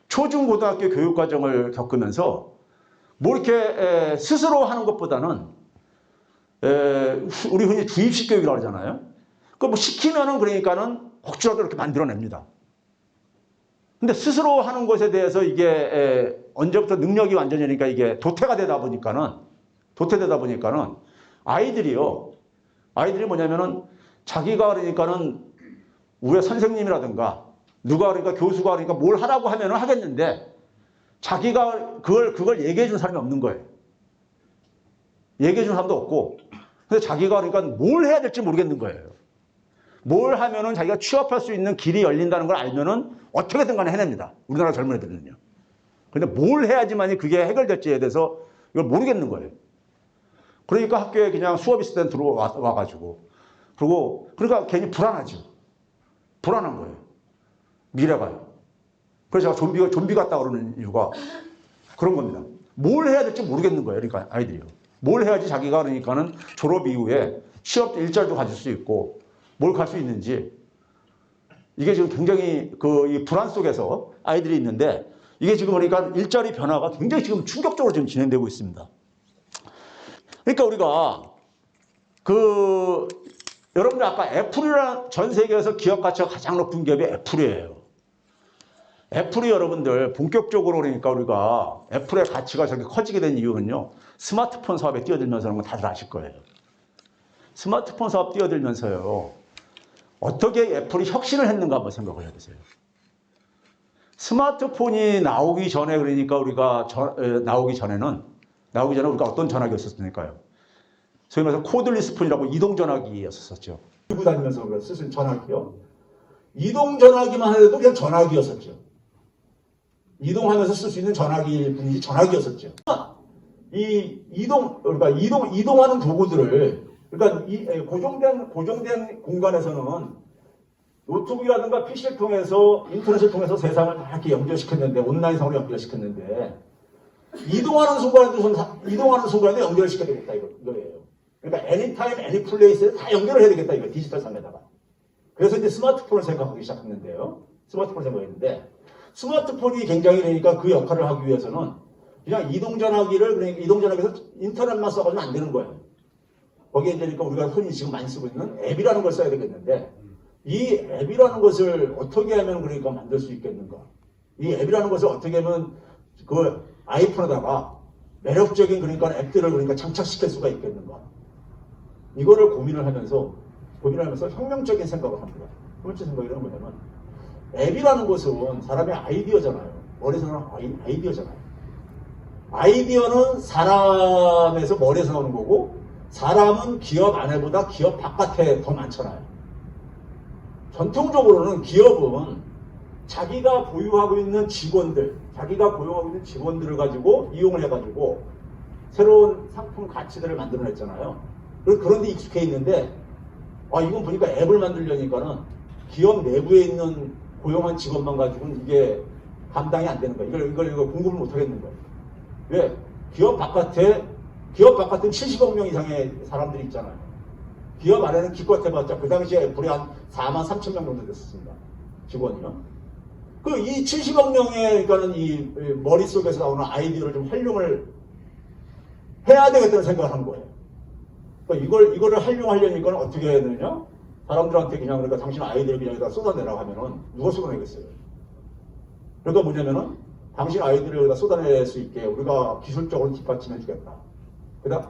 초중고등학교 교육과정을 겪으면서 뭐 이렇게 스스로 하는 것보다는 우리 흔히 주입식 교육이라고 하잖아요. 그 뭐 시키면은 그러니까는 혹시라도 이렇게 만들어냅니다. 근데 스스로 하는 것에 대해서 이게 언제부터 능력이 완전히니까 이게 도태되다 보니까는 아이들이 뭐냐면은 자기가 그러니까는 위에 선생님이라든가 누가 그러니까 교수가 그러니까 뭘 하라고 하면은 하겠는데 자기가 그걸 얘기해 준 사람이 없는 거예요. 얘기해 준 사람도 없고, 근데 자기가 그러니까 뭘 해야 될지 모르겠는 거예요. 뭘 하면은 자기가 취업할 수 있는 길이 열린다는 걸 알면은 어떻게든 간에 해냅니다. 우리나라 젊은 애들은요. 근데 뭘 해야지만이 그게 해결될지에 대해서 이걸 모르겠는 거예요. 그러니까 학교에 그냥 수업 있을 땐 들어와가지고, 그러니까 괜히 불안하죠. 불안한 거예요. 미래가요. 그래서 제가 좀비 같다 그러는 이유가 그런 겁니다. 뭘 해야 될지 모르겠는 거예요. 그러니까 아이들이요. 뭘 해야지 자기가 그러니까는 졸업 이후에 취업 일자리도 가질 수 있고 뭘 갈 수 있는지, 이게 지금 굉장히 이 불안 속에서 아이들이 있는데, 이게 지금 그러니까 일자리 변화가 굉장히 지금 충격적으로 지금 진행되고 있습니다. 그러니까 우리가 여러분들 아까 애플이라는 전 세계에서 기업 가치가 가장 높은 기업이 애플이에요. 애플이 여러분들 본격적으로 그러니까 우리가 애플의 가치가 저렇게 커지게 된 이유는요, 스마트폰 사업에 뛰어들면서라는 건 다들 아실 거예요. 스마트폰 사업 뛰어들면서요, 어떻게 애플이 혁신을 했는가 한번 생각을 해보세요. 스마트폰이 나오기 전에 그러니까 나오기 전에 우리가 어떤 전화기였었으니까요. 소위 말해서 코드리스 폰이라고 이동 전화기였었죠. 들고 다니면서 쓰신 전화기요. 이동 전화기만 해도 그냥 전화기였었죠. 이동하면서 쓸 수 있는 전화기일 뿐이지 전화기였었죠. 그러니까 이동하는 도구들을, 그러니까 고정된 공간에서는 노트북이라든가 PC를 통해서, 인터넷을 통해서 세상을 다 이렇게 연결시켰는데, 온라인상으로 연결시켰는데, 이동하는 순간에도 연결을 시켜야 되겠다, 이거예요. 그러니까 anytime, any place에 다 연결을 해야 되겠다, 이거 디지털 상에다가. 그래서 이제 스마트폰을 생각하기 시작했는데요. 스마트폰이 굉장히 그러니까 그 역할을 하기 위해서는 그냥 이동전화기에서 인터넷만 써가지고 안 되는 거예요. 거기에 이제 그러니까 우리가 흔히 지금 많이 쓰고 있는 앱이라는 걸 써야 되겠는데 이 앱이라는 것을 어떻게 하면 그러니까 만들 수 있겠는가? 이 앱이라는 것을 어떻게 하면 그 아이폰에다가 매력적인 그러니까 앱들을 그러니까 장착시킬 수가 있겠는가? 이거를 고민을 하면서 혁명적인 생각을 합니다. 혁명적인 생각이란 뭐냐면 앱이라는 것은 사람의 아이디어잖아요. 머리에서 나오는 아이디어잖아요. 아이디어는 사람에서 머리에서 나오는 거고 사람은 기업 안에보다 기업 바깥에 더 많잖아요. 전통적으로는 기업은 자기가 보유하고 있는 직원들을 가지고 이용을 해가지고 새로운 상품 가치들을 만들어냈잖아요. 그런 데 익숙해 있는데 이건 보니까 앱을 만들려니까는 기업 내부에 있는 고용한 직원만 가지고는 이게 감당이 안 되는 거예요. 이걸 공급을 못 하겠는 거예요. 왜? 기업 바깥은 70억 명 이상의 사람들이 있잖아요. 기업 안에는 기껏 해봤자 그 당시에 애플이 한 4만 3천 명 정도 됐었습니다. 직원이요. 이 70억 명의 그러니까는 이 머릿속에서 나오는 아이디어를 좀 활용을 해야 되겠다는 생각을 한 거예요. 그러니까 이거를 활용하려니까 어떻게 해야 되느냐? 사람들한테 그냥 그러니까 당신 아이디어를 그냥 여기다 쏟아내라고 하면은 누가 쏟아내겠어요? 그러니까 뭐냐면은 당신 아이디어를 여기다 쏟아낼 수 있게 우리가 기술적으로 뒷받침해 주겠다.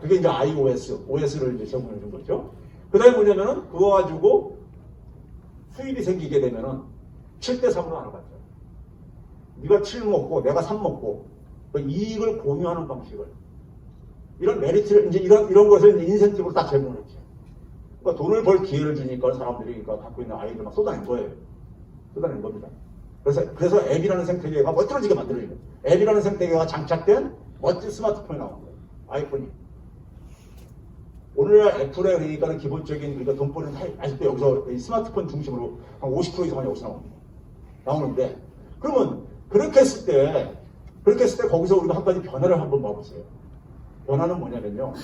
그게 이제 OS를 이제 제공해 준 거죠. 그 다음에 뭐냐면은 그거 가지고 수입이 생기게 되면은 7대3으로 나눠갔죠. 네가 7 먹고 내가 3 먹고 이익을 공유하는 방식을 이런 메리트를 이제 이런 것을 이제 인센티브로 딱 제공했죠. 그러니까 돈을 벌 기회를 주니까 사람들이 그러니까 갖고 있는 아이디어를 막 쏟아낸 거예요. 쏟아낸 겁니다. 그래서 앱이라는 생태계가 멋들어지게 만들어진 거예요. 앱이라는 생태계가 장착된 멋진 스마트폰이 나온 거예요. 아이폰이. 오늘날 애플의 그러니까는 기본적인 그러니까 돈벌이는 아직도 여기서 스마트폰 중심으로 한 50% 이상은 여기서 나오는데 그러면 그렇게 했을 때 거기서 우리가 한 가지 변화를 한번 봐보세요. 변화는 뭐냐면요.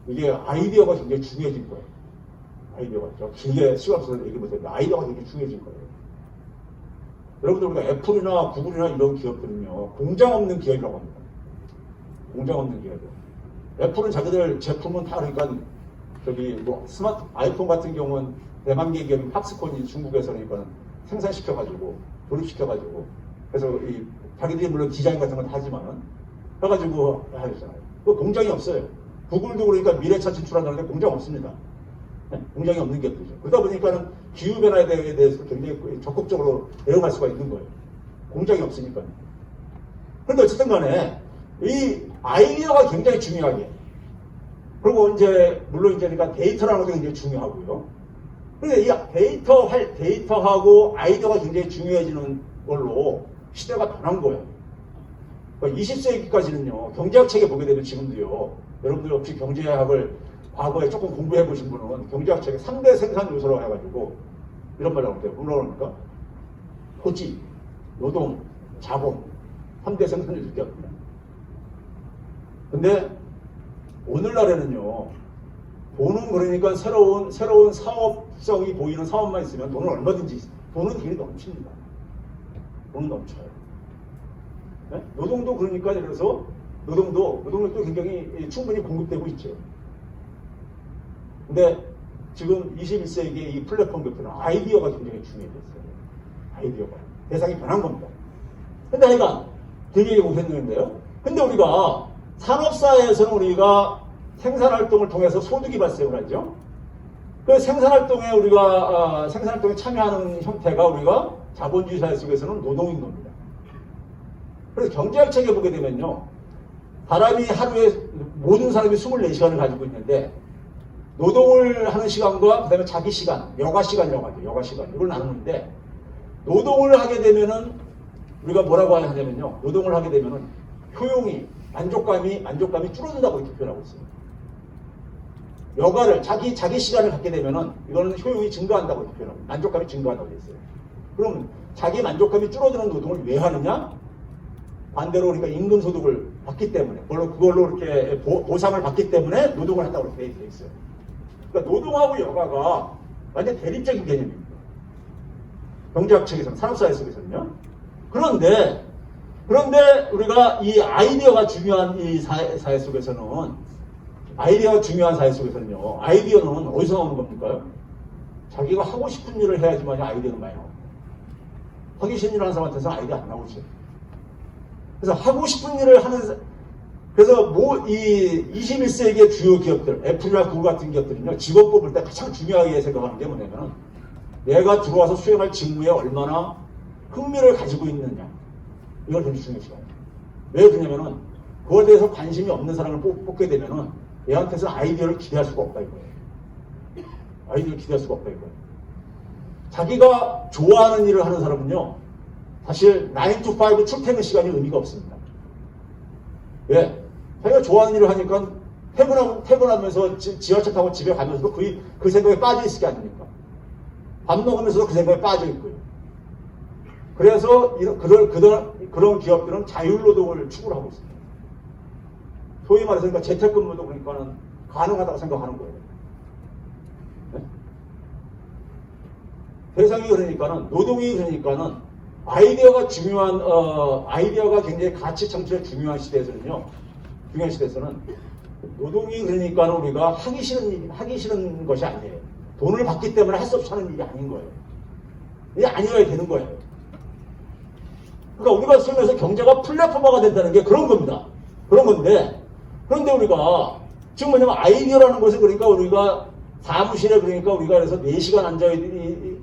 이게 아이디어가 굉장히 중요해진 거예요. 아이디어가 저 길게 시간 없어서 얘기 못했는데 아이디어가 굉장히 중요해진 거예요. 여러분들 우리가 애플이나 구글이나 이런 기업들은요 공장 없는 기업이라고 합니다. 공장 없는 기업이요. 애플은 자기들 제품은 다 그러니까 스마트 아이폰 같은 경우는 대만계 기업인 팍스콘이 중국에서 그러니까 생산시켜가지고 조립시켜가지고 그래서 자기들이 물론 디자인 같은 건 하지만은 해가지고 하잖아요. 그 공장이 없어요. 구글도 그러니까 미래차 진출한다는데 공장 없습니다. 공장이 없는 기업이죠. 그러다 보니까는 기후 변화에 대해서 굉장히 적극적으로 대응할 수가 있는 거예요. 공장이 없으니까요. 그런데 어쨌든 간에 이 아이디어가 굉장히 중요하게. 그리고 물론 그러니까 데이터라는 것도 굉장히 중요하고요. 근데 이 데이터하고 아이디어가 굉장히 중요해지는 걸로 시대가 변한 거예요. 그러니까 20세기까지는요, 경제학 책에 보게 되면 지금도요, 여러분들 혹시 경제학을 과거에 조금 공부해 보신 분은 경제학 책에 3대 생산 요소라고 해가지고 이런 말을 하는데요. 뭐라고 합니까? 토지, 노동, 자본, 3대 생산 요소가 있습니다. 근데 오늘날에는요, 돈은 그러니까 새로운 사업성이 보이는 사업만 있으면 돈은 얼마든지 돈은 되게 넘칩니다. 돈은 넘쳐요. 네? 노동도 그러니까 그래서 노동도 굉장히 충분히 공급되고 있죠. 근데 지금 21세기의 이 플랫폼 교체는 아이디어가 굉장히 중요해졌어요. 아이디어가 대상이 변한 겁니다. 근데 하여간 되게 고생했는데요. 근데 우리가 산업사회에서는 우리가 생산활동을 통해서 소득이 발생을 하죠. 그 생산활동에 생산활동에 참여하는 형태가 우리가 자본주의 사회 속에서는 노동인 겁니다. 그래서 경제학 책에 보게 되면요. 사람이 하루에 모든 사람이 24시간을 가지고 있는데 노동을 하는 시간과 그다음에 자기 시간, 여가 시간이라고 하죠. 여가 시간. 이걸 나누는데 노동을 하게 되면은 우리가 뭐라고 하냐면요. 노동을 하게 되면은 효용이 만족감이 줄어든다고 이렇게 표현하고 있습니다. 여가를 자기 시간을 갖게 되면은 이거는 효용이 증가한다고 이렇게 표현하고 만족감이 증가한다고 되어 있어요. 그럼 자기 만족감이 줄어드는 노동을 왜 하느냐? 반대로 그러니까 임금 소득을 받기 때문에 그걸로 이렇게 보상을 받기 때문에 노동을 한다고 이렇게 되어 있어요. 그러니까 노동하고 여가가 완전 대립적인 개념입니다. 경제학 책에서는 산업사회 속에서는요. 그런데 우리가 이 아이디어가 중요한 이 사회 속에서는 아이디어가 중요한 사회 속에서는요. 아이디어는 어디서 나오는 겁니까? 자기가 하고 싶은 일을 해야지만 아이디어는 많이 나옵니다. 하기 싫은 일을 하는 사람한테서는 아이디어 안 나오죠. 그래서 하고 싶은 일을 하는 그래서 이 21세기의 주요 기업들, 애플이나 구글 같은 기업들은요, 직업 뽑을 때 가장 중요하게 생각하는 게 뭐냐면, 내가 들어와서 수행할 직무에 얼마나 흥미를 가지고 있느냐. 이걸 굉장히 중요시해요. 왜 그러냐면은, 그거에 대해서 관심이 없는 사람을 뽑게 되면은, 얘한테서 아이디어를 기대할 수가 없다 이거예요. 아이디어를 기대할 수가 없다 이거예요. 자기가 좋아하는 일을 하는 사람은요, 사실 9 to 5 출퇴근 시간이 의미가 없습니다. 왜? 자기가 좋아하는 일을 하니까 퇴근하면서 지하철 타고 집에 가면서도 그 생각에 빠져 있을 게 아닙니까? 밥 먹으면서도 그 생각에 빠져 있고요. 그래서 그런 기업들은 자율노동을 추구를 하고 있습니다. 소위 말해서 그러니까 재택근무도 그러니까는 가능하다고 생각하는 거예요. 네? 세상이 그러니까는 노동이 그러니까는 아이디어가 중요한 아이디어가 굉장히 가치 창출에 중요한 시대에서는요. 중요한 시대에서는 노동이 그러니까는 우리가 하기 싫은 것이 아니에요. 돈을 받기 때문에 할 수 없이 하는 일이 아닌 거예요. 이게 아니어야 되는 거예요. 그러니까 우리가 쓰면서 경제가 플랫폼화가 된다는 게 그런 겁니다. 그런 건데 그런데 우리가 지금 뭐냐면 아이디어라는 것은 그러니까 우리가 사무실에 그러니까 우리가 그래서 4시간 앉아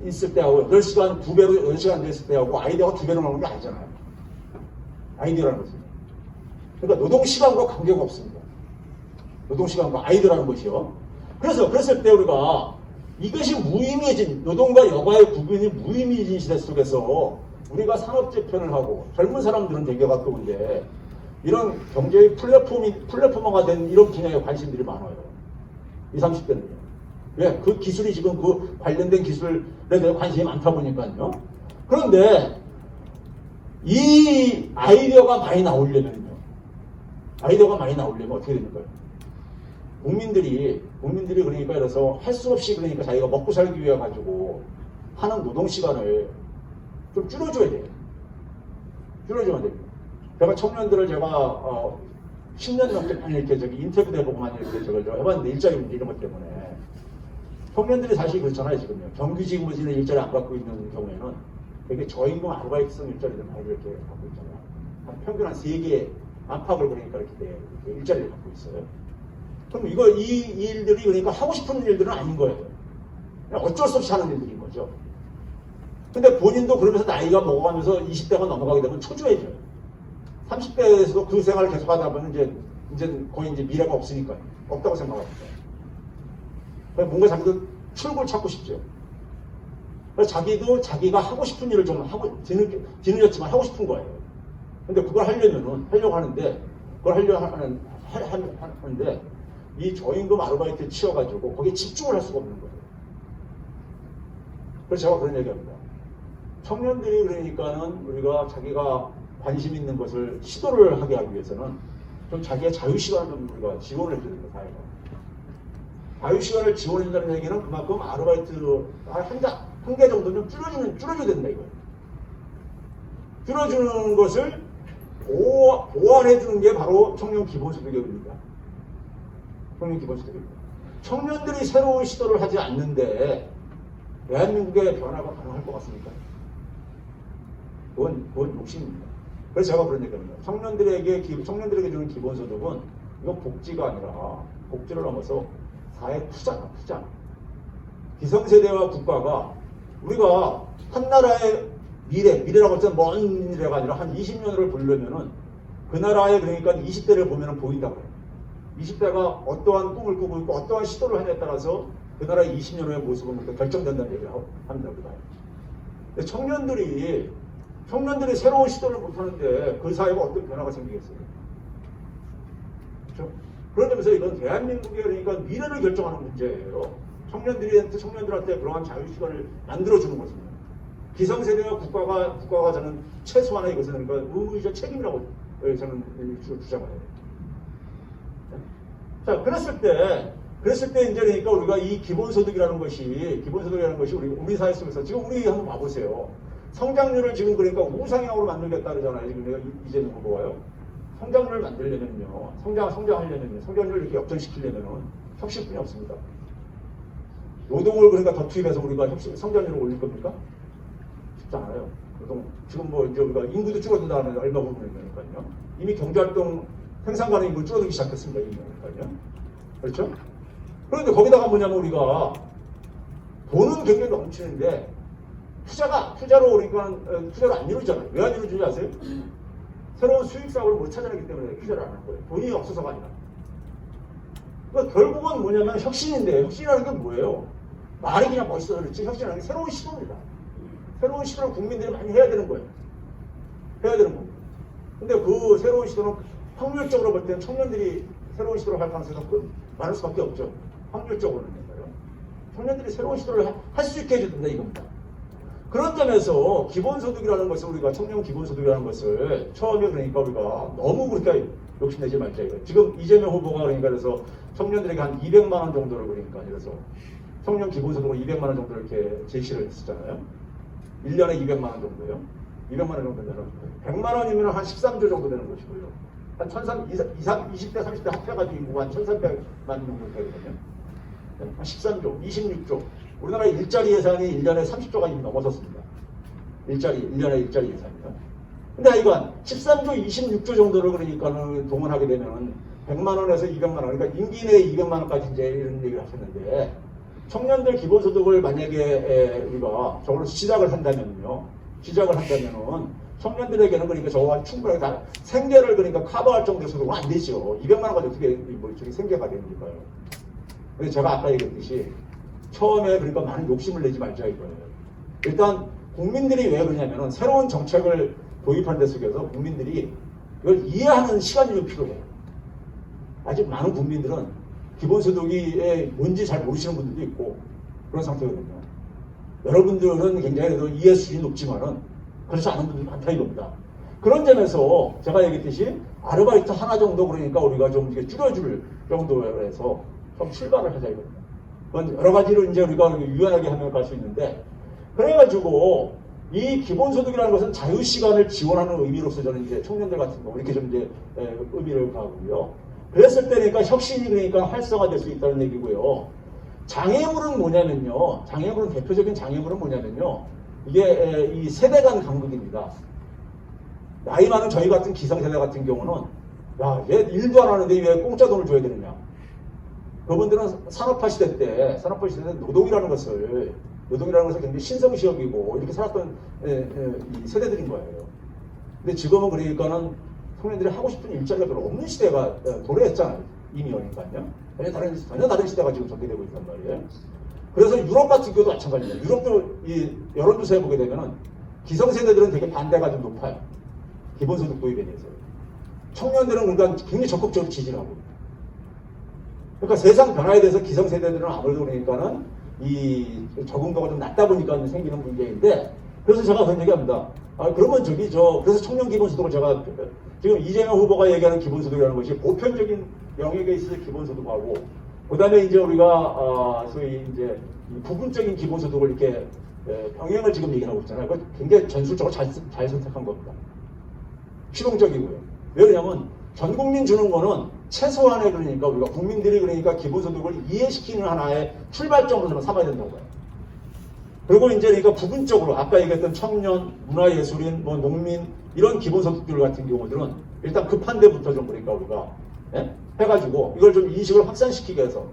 있을 때하고 10시간 2배로 10시간 앉아 있을 때하고 아이디어가 2배로 나오는 게 아니잖아요. 아이디어라는 것은. 그러니까 노동시간과 관계가 없습니다. 노동시간과 아이디어라는 것이요. 그래서 그랬을 때 우리가 이것이 무의미해진 노동과 여가의 구분이 무의미해진 시대 속에서 우리가 산업재편을 하고 젊은 사람들은 되게 가까운데 이런 경제의 플랫폼화가 된 이런 분야에 관심들이 많아요. 20, 30대는요. 왜? 그 기술이 지금 그 관련된 기술에 대해 관심이 많다 보니까요. 그런데 이 아이디어가 많이 나오려면 어떻게 됩니까? 국민들이 그러니까 그래서 할 수 없이 그러니까 자기가 먹고 살기 위해 가지고 하는 노동 시간을 좀 줄여줘야 돼요. 줄여줘야 됩니다. 제가 청년들을 10년 넘게 많이 이렇게 인터뷰도 해보고 많이 이렇게 저걸 해봤는데 일자리 문제 이런 것 때문에 청년들이 사실 그렇잖아요 지금요. 정규직무진의 일자리 안 갖고 있는 경우에는 되게 저임금 아르바이트성 일자리를 많이 이렇게 갖고 있잖아요. 평균 한 3개 안팎을 그러니까 이렇게 일자리를 갖고 있어요. 그럼 이 일들이 그러니까 하고 싶은 일들은 아닌 거예요. 어쩔 수 없이 하는 일들인 거죠. 근데 본인도 그러면서 나이가 먹어가면서 20대가 넘어가게 되면 초조해져요. 30대에서도 그 생활을 계속 하다 보면 이제 거의 이제 미래가 없으니까요. 없다고 생각합니다. 뭔가 자기도 출구를 찾고 싶죠. 그래서 자기도 자기가 하고 싶은 일을 좀 하고, 뒤늦었지만 하고 싶은 거예요. 근데 그걸 하려고 하는데, 이 저임금 아르바이트에 치여가지고 거기에 집중을 할 수가 없는 거예요. 그래서 제가 그런 얘기합니다. 청년들이 그러니까는 우리가 자기가 관심 있는 것을 시도를 하게 하기 위해서는 좀 자기의 자유시간을 좀 우리가 지원을 해줘야 됩니다, 사회가. 자유시간을 지원해준다는 얘기는 그만큼 아르바이트 한 개 정도 좀 줄여줘야 된다, 이거예요. 줄여주는 것을 보완해주는 게 바로 청년 기본소득입니다. 청년 기본소득입니다. 청년들이 새로운 시도를 하지 않는데 대한민국의 변화가 가능할 것 같습니까? 그건 욕심입니다. 그래서 제가 그런 얘기합니다. 청년들에게 주는 기본소득은 이건 복지가 아니라 복지를 넘어서 사회 투자다. 기성세대와 국가가 우리가 한 나라의 미래라고 했을 때 먼 미래가 아니라 한 20년을 보려면은 그 나라의 그러니까 20대를 보면은 보인다고 해요. 20대가 어떠한 꿈을 꾸고 있고 어떠한 시도를 하냐에 따라서 그 나라의 20년 후의 모습은 결정된다는 얘기를 합니다. 우리가. 청년들이 새로운 시도를 못하는데 그 사회가 어떤 변화가 생기겠어요? 그렇죠? 그런 점에서 이건 대한민국의 그러니까 미래를 결정하는 문제예요. 청년들한테 그러한 자유시간을 만들어주는 것입니다. 기성세대와 국가가 저는 최소한의 이것은 그러니까 의무이자 책임이라고 저는 주장을 해요. 자, 그랬을 때 이제 그러니까 우리가 이 기본소득이라는 것이 우리 사회 속에서 지금 우리 한번 봐보세요. 성장률을 지금 그러니까 우상향으로 만들겠다 그러잖아요. 지금 내가 이재명 후보가요. 성장률을 만들려면요, 성장하려면요, 성장률을 이렇게 역전시키려면은 혁신뿐이 없습니다. 노동을 그러니까 더 투입해서 우리가 성장률을 올릴 겁니까? 쉽지 않아요. 지금 뭐 이제 우리가 인구도 줄어든다는 얼마 부분이니까요. 이미 경제활동 생산 가능 인구 줄어들기 시작했습니다. 이미니까요. 그렇죠? 그런데 거기다가 뭐냐면 우리가 돈은 굉장히 넘치는데 투자로 우리가 투자를 안 이루잖아요. 왜 안 이루는지 아세요? 새로운 수익 사업을 못 찾아내기 때문에 투자를 안 하는 거예요. 돈이 없어서가 아니라. 그러니까 결국은 뭐냐면 혁신인데, 혁신이라는 게 뭐예요? 말이 그냥 멋있어서 그렇지, 혁신이라는 게 새로운 시도입니다. 새로운 시도를 국민들이 많이 해야 되는 거예요. 해야 되는 겁니다. 근데 그 새로운 시도는 확률적으로 볼 때는 청년들이 새로운 시도를 할 가능성이 많을 수밖에 없죠. 확률적으로는. 청년들이 새로운 시도를 할 수 있게 해줘야 된다 이겁니다. 그런 점에서 기본소득이라는 것을 우리가 청년 기본소득이라는 것을 처음에 그러니까 우리가 너무 그렇게 욕심내지 말자 이거. 지금 이재명 후보가 그러니까 그래서 청년들에게 한 200만 원 정도를 그러니까 그래서 청년 기본소득으로 200만 원 정도를 이렇게 제시를 했었잖아요. 1년에 200만 원 정도요. 200만 원 정도 되는 100만 원이면 한 13조 정도 되는 것이고요. 한 20대 30대 합해가지고 인구가 한 1,300만 정도 되거든요. 한 13조, 26조. 우리나라 일자리 예산이 1년에 30조가 이미 넘어섰습니다. 1년에 일자리 예산이요. 근데 하여간 13조, 26조 정도를 그러니까는 동원하게 되면 100만 원에서 200만 원, 그러니까 임기 내에 200만 원까지 이제 이런 얘기를 하셨는데 청년들 기본소득을 만약에 우리가 저걸로 시작을 한다면요. 청년들에게는 그러니까 저와 충분하게 다 생계를 그러니까 커버할 정도의 소득은 안 되죠. 200만 원 가지고 어떻게 저기 생계가 되는지까요. 그래서 제가 아까 얘기했듯이 처음에 그러니까 많은 욕심을 내지 말자 이거예요. 일단 국민들이 왜 그러냐면은 새로운 정책을 도입하는 데 속에서 국민들이 이걸 이해하는 시간이 좀 필요해요. 아직 많은 국민들은 기본소득이 뭔지 잘 모르시는 분들도 있고 그런 상태거든요. 여러분들은 굉장히 그래도 이해 수준이 높지만은 그렇지 않은 분들이 많다 이겁니다. 그런 점에서 제가 얘기했듯이 아르바이트 하나 정도 그러니까 우리가 좀 이렇게 줄여줄 정도로 해서 좀 출발을 하자 이겁니다. 그건 여러 가지로 이제 우리가 유연하게 하면 갈 수 있는데 그래가지고 이 기본소득이라는 것은 자유시간을 지원하는 의미로서 저는 이제 청년들 같은 거 이렇게 좀 이제 의미를 가고요. 그랬을 때니까 혁신이 그러니까 활성화될 수 있다는 얘기고요. 장애물은 뭐냐면요. 대표적인 장애물은 뭐냐면요. 이게 이 세대 간 간극입니다. 나이 많은 저희 같은 기성세대 같은 경우는 야, 얘 일도 안 하는데 왜 공짜 돈을 줘야 되느냐. 그분들은 산업화 시대 때 노동이라는 것을 굉장히 신성시 여기고 이렇게 살았던 이 세대들인 거예요. 근데 지금은 그러니까는 청년들이 하고 싶은 일자리가 별로 없는 시대가 도래했잖아요. 이미 그러니까요. 전혀 다른 시대가 지금 전개되고 있단 말이에요. 그래서 유럽 같은 경우도 마찬가지입니다. 유럽도 이 여론조사에 보게 되면은 기성세대들은 되게 반대가 좀 높아요. 기본소득 도입에 대해서. 청년들은 그러니까 굉장히 적극적으로 지지를 하고. 그러니까 세상 변화에 대해서 기성세대들은 아무래도 그러니까는 이 적응도가 좀 낮다 보니까 생기는 문제인데 그래서 제가 그런 얘기합니다. 그러면 그래서 청년 기본소득을 제가 지금 이재명 후보가 얘기하는 기본소득이라는 것이 보편적인 영역에 있어서 기본소득하고 그다음에 이제 우리가 소위 이제 부분적인 기본소득을 이렇게 병행을 지금 얘기하고 있잖아요. 그걸 굉장히 전술적으로 잘 선택한 겁니다. 실용적이고요. 왜 그러냐면 전 국민 주는 거는 최소한의 그러니까 우리가 국민들이 그러니까 기본소득을 이해시키는 하나의 출발점으로 저는 삼아야 된다고 봐요. 그리고 이제 그러니까 부분적으로 아까 얘기했던 청년, 문화예술인, 뭐 농민 이런 기본소득들 같은 경우들은 일단 급한 데부터 좀 그러니까 우리가 해가지고 이걸 좀 인식을 확산시키기 위해서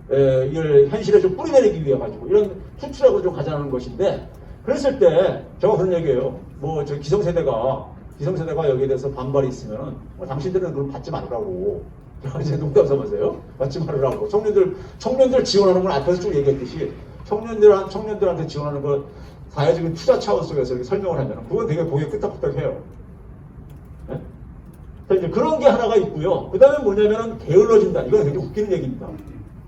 이걸 현실에 좀 뿌리내리기 위해 가지고 이런 투트랙으로 좀 가자는 것인데 그랬을 때 제가 그런 얘기예요. 뭐 저 기성세대가 여기에 대해서 반발이 있으면은 당신들은 그걸 받지 말으라고. 이제 농담 삼으세요. 받지 말으라고. 청년들 지원하는 건 앞에서 쭉 얘기했듯이 청년들한테 지원하는 건 사회적인 투자 차원 속에서 이렇게 설명을 하면 그건 되게 보기에 끄떡끄떡해요. 네? 이제 그런 게 하나가 있고요. 그 다음에 뭐냐면은 게을러진다. 이건 굉장히 웃기는 얘기입니다.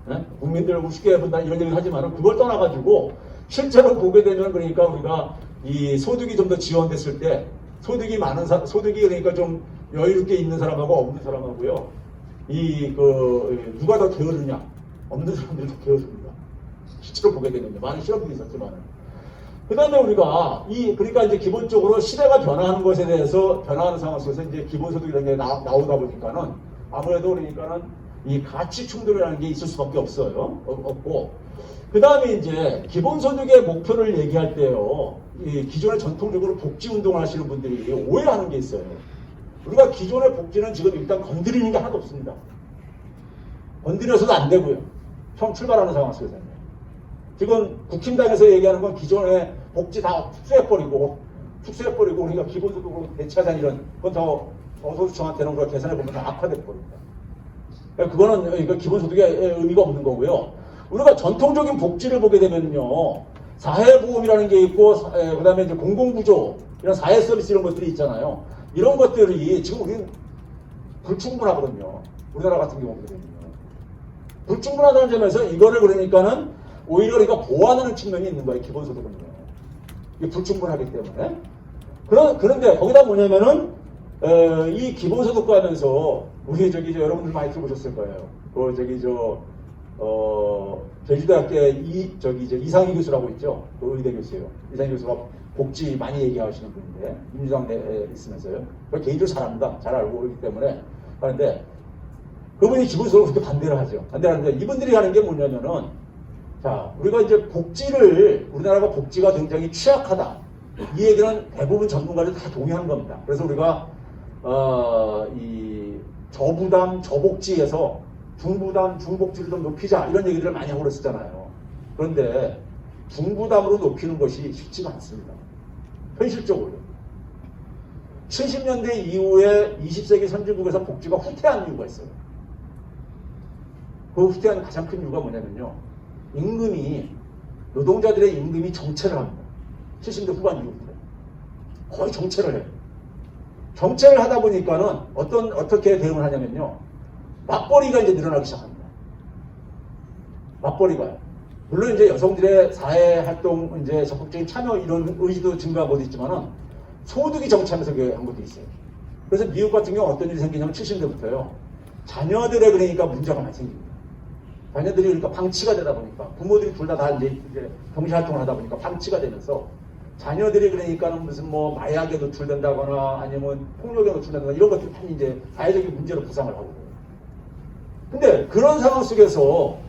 네? 국민들을 우습게 본다 이런 얘기를 하지만은 그걸 떠나가지고 실제로 보게 되면 그러니까 우리가 이 소득이 좀 더 지원됐을 때 소득이 그러니까 좀 여유롭게 있는 사람하고 없는 사람하고요. 누가 더 게으르냐? 없는 사람들이 더 게으릅니다. 실제로 보게 되는데 많은 실험들이 있었지만 그 다음에 우리가 그러니까 이제 기본적으로 시대가 변화하는 것에 대해서 변화하는 상황 속에서 이제 기본소득이라는 게 나오다 보니까는 아무래도 그러니까는 이 가치 충돌이라는 게 있을 수밖에 없어요. 없고. 그 다음에 이제 기본소득의 목표를 얘기할 때요. 이 기존에 전통적으로 복지운동을 하시는 분들이 오해하는 게 있어요. 우리가 기존의 복지는 지금 일단 건드리는 게 하나도 없습니다. 건드려서도 안 되고요. 처음 출발하는 상황 속에서는. 지금 국힘당에서 얘기하는 건 기존의 복지 다 축소해버리고 우리가 기본소득으로 대체하자는 이런 건 더 저소득층한테는 우리가 계산해보면 악화돼버립니다. 그거는 그러니까 기본소득의 의미가 없는 거고요. 우리가 전통적인 복지를 보게 되면요. 사회보험이라는 게 있고, 그 다음에 이제 공공구조, 이런 사회서비스 이런 것들이 있잖아요. 이런 것들이 지금 우리는 불충분하거든요. 우리나라 같은 경우는. 불충분하다는 점에서 이거를 그러니까는 오히려 우리가 보완하는 측면이 있는 거예요. 기본소득은요. 이게 불충분하기 때문에. 그런데 거기다 뭐냐면은, 이 기본소득과 하면서 우리 여러분들 많이 들어보셨을 거예요. 제주대학교 이상희 교수라고 있죠. 그 의대 교수예요. 이상희 교수가 복지 많이 얘기하시는 분인데 민주당 내에 있으면서요. 개인적으로 잘합니다. 잘 알고 있기 때문에 하는데 그분이 기본소득을 그렇게 반대를 하죠. 반대를 하는데 이분들이 하는 게 뭐냐면은 자 우리가 이제 우리나라가 복지가 굉장히 취약하다. 이 얘기는 대부분 전문가들 다 동의하는 겁니다. 그래서 우리가 이 저부담 저복지에서 중부담 중복지를 좀 높이자 이런 얘기들을 많이 하고 그랬었잖아요. 그런데 중부담으로 높이는 것이 쉽지가 않습니다. 현실적으로 70년대 이후에 20세기 선진국에서 복지가 후퇴한 이유가 있어요. 그 후퇴하는 가장 큰 이유가 뭐냐면요. 노동자들의 임금이 정체를 합니다. 70년대 후반 이후부터 거의 정체를 해요. 정체를 하다 보니까는 어떻게 대응을 하냐면요. 맞벌이가 이제 늘어나기 시작합니다. 맞벌이가요. 물론 이제 여성들의 사회활동 이제 적극적인 참여 이런 의지도 증가하고 있지만은 소득이 정체하면서 그게 한 것도 있어요. 그래서 미국 같은 경우 어떤 일이 생기냐면 70년대부터요. 자녀들의 그러니까 문제가 많이 생깁니다. 자녀들이 그러니까 방치가 되다 보니까 부모들이 둘 다 이제 경제활동을 하다 보니까 방치가 되면서 자녀들이 그러니까는 무슨 뭐 마약에 노출된다거나 아니면 폭력에 노출된다거나 이런 것들이 많이 이제 사회적인 문제로 부상을 하고. 근데 그런 상황 속에서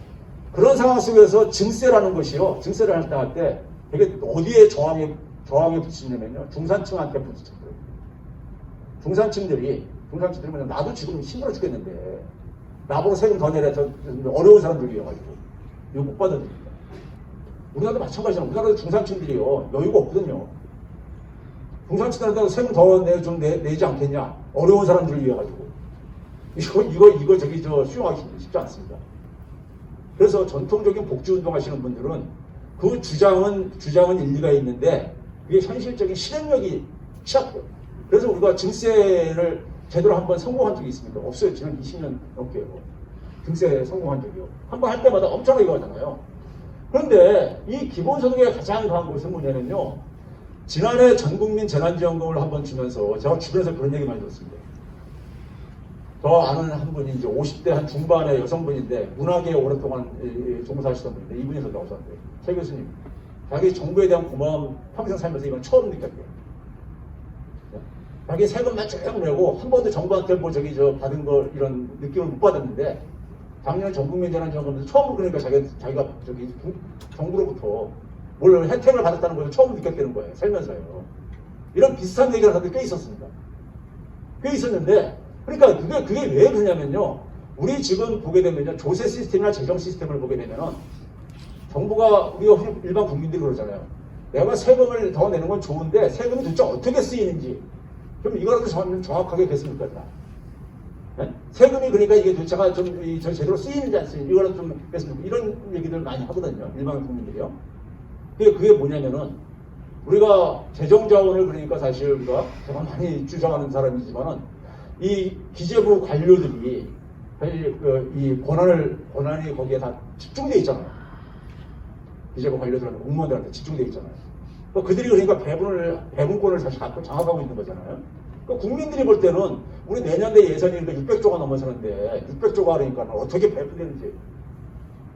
증세라는 것이요. 증세를 할 때 되게 어디에 저항에 붙이냐면요. 중산층한테 붙이거든요. 중산층들이 뭐냐면 나도 지금 힘들어 죽겠는데 나보고 세금 더 내라. 저 어려운 사람들이어가지고 이거 못 받아들입니다. 우리나라도 마찬가지잖아요. 우리나라도 중산층들이요. 여유가 없거든요. 중산층들한테 세금 더 내지 않겠냐. 어려운 사람들을 위해 가지고. 이거 수용하기 쉽지 않습니다. 그래서 전통적인 복지운동 하시는 분들은 그 주장은 일리가 있는데 그게 현실적인 실행력이 취약해요. 그래서 우리가 증세를 제대로 한번 성공한 적이 있습니다. 없어요. 지난 20년 넘게요. 증세 성공한 적이요. 한번 할 때마다 엄청나게 가잖아요. 그런데 이 기본소득의 가장 강한 것은 뭐냐면요. 지난해 전국민 재난지원금을 한번 주면서 제가 주변에서 그런 얘기 많이 들었습니다. 저 아는 한 분이 이제 50대 한 중반의 여성분인데 문화계에 오랫동안 종사하시던 분인데 이분에서 나오셨는데 최 교수님 자기 정부에 대한 고마움 평생 살면서 이건 처음 느꼈대요. 자기 세금만 쭉 내고 한 번도 정부한테 받은 거 이런 느낌을 못 받았는데 작년 전국민 재난지원금에서 처음으로 그러니까 자기가 정부로부터 뭘 혜택을 받았다는 것을 처음 느꼈다는 거예요. 살면서요. 이런 비슷한 얘기를 하는 사람들이 꽤 있었습니다. 꽤 있었는데 그러니까 그게 왜 그러냐면요. 우리 지금 보게 되면요. 조세 시스템이나 재정 시스템을 보게 되면은 정부가 우리가 일반 국민들이 그러잖아요. 내가 세금을 더 내는 건 좋은데 세금이 도대체 어떻게 쓰이는지 그럼 이거라도 정확하게 됐으면 좋겠다. 네? 세금이 그러니까 이게 도대체가 좀 제대로 쓰이는지 안 쓰이는지 이거라도 좀 됐으면 좋겠다. 이런 얘기들 많이 하거든요. 일반 국민들이요. 그게 뭐냐면은 우리가 재정자원을 그러니까 사실 우리가 제가 많이 주장하는 사람이지만은 이 기재부 관료들이 사실 이 권한이 거기에 다 집중되어 있잖아요. 기재부 관료들한테 공무원들한테 집중되어 있잖아요. 그들이 그러니까 배분권을 사실 갖고 장악하고 있는 거잖아요. 국민들이 볼 때는 우리 내년 내 예산이 600조가 넘어서는데 600조가 그러니까 어떻게 배분되는지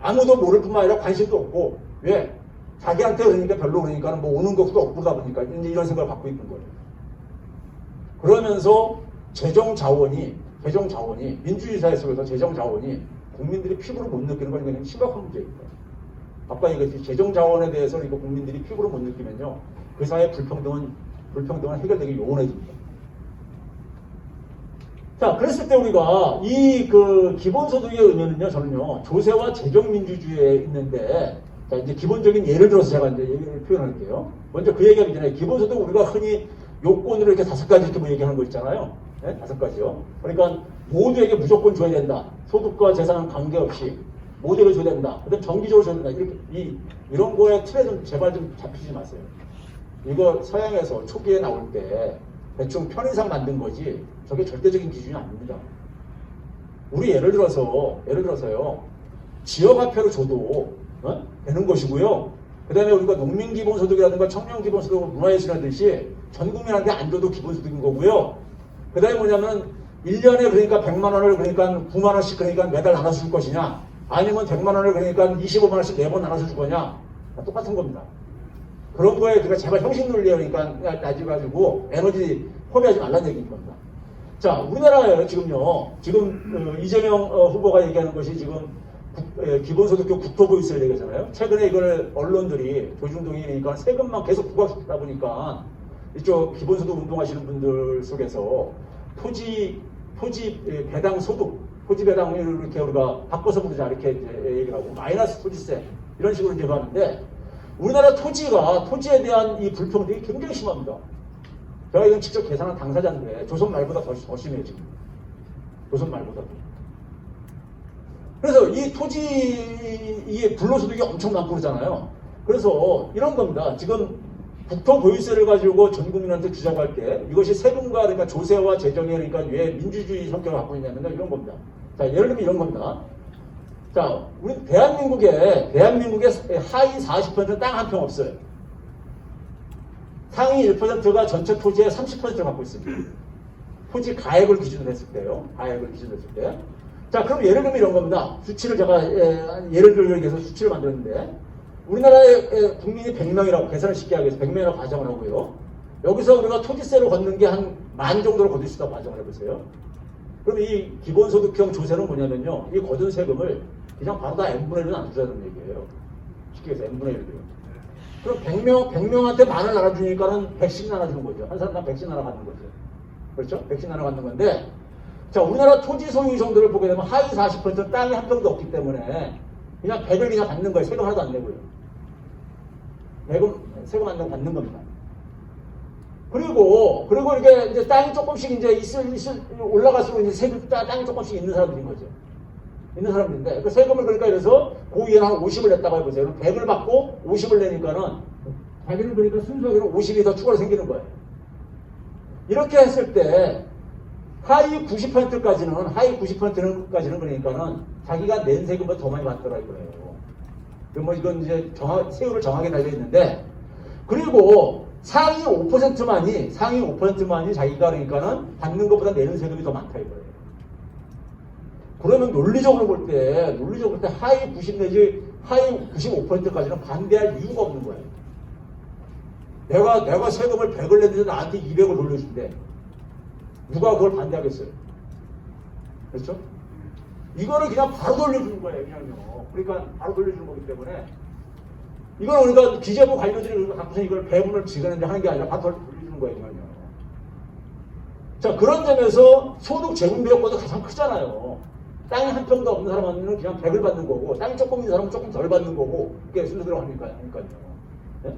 아무도 모를 뿐만 아니라 관심도 없고 왜? 자기한테 그러니까 별로 그러니까 뭐 오는 것도 없고 다 보니까 이제 이런 생각을 갖고 있는 거예요. 그러면서 재정 자원이 민주주의 사회 속에서 재정 자원이 국민들이 피부로 못 느끼는 건 그냥 심각한 문제입니다. 아까 얘기했듯이 재정 자원에 대해서 이거 국민들이 피부로 못 느끼면요, 그 사회의 불평등은 해결되기 요원해집니다. 자, 그랬을 때 우리가 이 그 기본소득의 의미는요, 저는요, 조세와 재정민주주의에 있는데, 자, 이제 기본적인 예를 들어서 제가 이제 얘기를 표현할게요. 먼저 그 얘기하기 전에 기본소득 우리가 흔히 요건으로 이렇게 5가지 이렇게 뭐 얘기하는 거 있잖아요. 네? 5가지요. 그러니까 모두에게 무조건 줘야 된다. 소득과 재산은 관계없이 모두에게 줘야 된다. 그다음 정기적으로 줘야 된다. 이렇게 이런 거에 틀에 좀 제발 좀 잡히지 마세요. 이거 서양에서 초기에 나올 때 대충 편의상 만든 거지 저게 절대적인 기준이 아닙니다. 우리 예를 들어서요, 지역화폐로 줘도 되는 것이고요. 그 다음에 우리가 농민기본소득이라든가 청년기본소득, 문화예술이라듯이 전 국민한테 안 줘도 기본소득인 거고요. 그 다음에 뭐냐면 1년에 그러니까 100만 원을 그러니까 9만 원씩 그러니까 매달 나눠서 줄 것이냐, 아니면 100만 원을 그러니까 25만 원씩 매번 나눠서 줄 거냐, 똑같은 겁니다. 그런 거에 그러니까 제발 형식 논리에 그러니까 따지가지고 에너지 허비하지 말라는 얘기인 겁니다. 자, 우리나라에 지금요, 이재명 후보가 얘기하는 것이 지금 기본소득교 국토부 있어야 되잖아요. 최근에 이걸 언론들이 조중동이 그러니까 세금만 계속 부과시키다 보니까 이쪽 기본소득 운동하시는 분들 속에서 토지 배당 소득, 토지 배당을 이렇게 우리가 바꿔서 부르자 이렇게 얘기를 하고 마이너스 토지세 이런 식으로 이제 하는데, 우리나라 토지에 대한 이 불평등이 굉장히 심합니다. 제가 이건 직접 계산한 당사자인데 조선 말보다 더 심해요 지금. 조선 말보다. 그래서 이 이게 불로소득이 엄청 많고 그러잖아요. 그래서 이런 겁니다. 지금 국토보유세를 가지고 전 국민한테 주자고 할 때 이것이 세금과 그러니까 조세와 재정이 그러니까 왜 민주주의 성격을 갖고 있냐면 이런 겁니다. 자, 예를 들면 이런 겁니다. 자, 우리 대한민국에 하위 40% 땅 한 평 없어요. 상위 1%가 전체 토지의 30%를 갖고 있습니다. 토지 가액을 기준으로 했을 때요. 가액을 기준으로 했을 때. 자, 그럼 예를 들면 이런 겁니다. 수치를 제가 예를 들기 위해서 수치를 만들었는데, 우리나라의 국민이 100명이라고 계산을 쉽게 하기 위해서 100명이라고 가정을 하고요. 여기서 우리가 토지세로 걷는 게 한 10,000 정도로 걷을 수 있다고 가정을 해보세요. 그럼 이 기본소득형 조세는 뭐냐면요, 이 거둔 세금을 그냥 바로 다 n분의 1은 안 주자는 얘기예요. 쉽게 해서 n분의 1이요. 그럼 100명한테 10,000원 나눠주니까는 100씩 나눠주는 거죠. 한 사람당 100씩 나눠가는 거죠. 그렇죠? 100씩 나눠가는 건데, 자, 우리나라 토지 소유 정도를 보게 되면 하위 40% 땅이 한 평도 없기 때문에 그냥 100을 그냥 받는 거예요. 세금 하나도 안 내고요. 세금 안 내고 받는 겁니다. 그리고 이렇게 이제 땅이 조금씩 이제 올라갈수록 이제 땅이 조금씩 있는 사람들인 거죠. 있는 사람들인데, 그 세금을 그러니까 이래서 고위에는 한 50을 냈다고 해보세요. 100을 받고 50을 내니까는 자기는 그러니까 순수하게 50이 더 추가로 생기는 거예요. 이렇게 했을 때 하위 90%까지는 그러니까는 자기가 낸 세금보다 더 많이 받더라 이거예요. 뭐 이건 이제 세율을 정하게 달려 있는데, 그리고 상위 5%만이 자기가 그러니까는 받는 것보다 내는 세금이 더 많다 이거예요. 그러면 논리적으로 볼 때 하위 90 내지 하위 95%까지는 반대할 이유가 없는 거예요. 내가 세금을 100을 냈는데 나한테 200을 돌려준대. 누가 그걸 반대하겠어요? 그렇죠? 이거를 그냥 바로 돌려주는 거예요, 그냥요. 그러니까 바로 돌려주는 거기 때문에 이거는 우리가 기재부 관료들이 갖고서 이걸 배분을 지그는데 하는 게 아니라 바로 돌려주는 거예요, 그냥요. 자, 그런 점에서 소득 재분배 효과도 가장 크잖아요. 땅이 한 평도 없는 사람은 그냥 100을 받는 거고, 땅이 조금 있는 사람은 조금 덜 받는 거고, 그게 순서대로 하니까요. 네?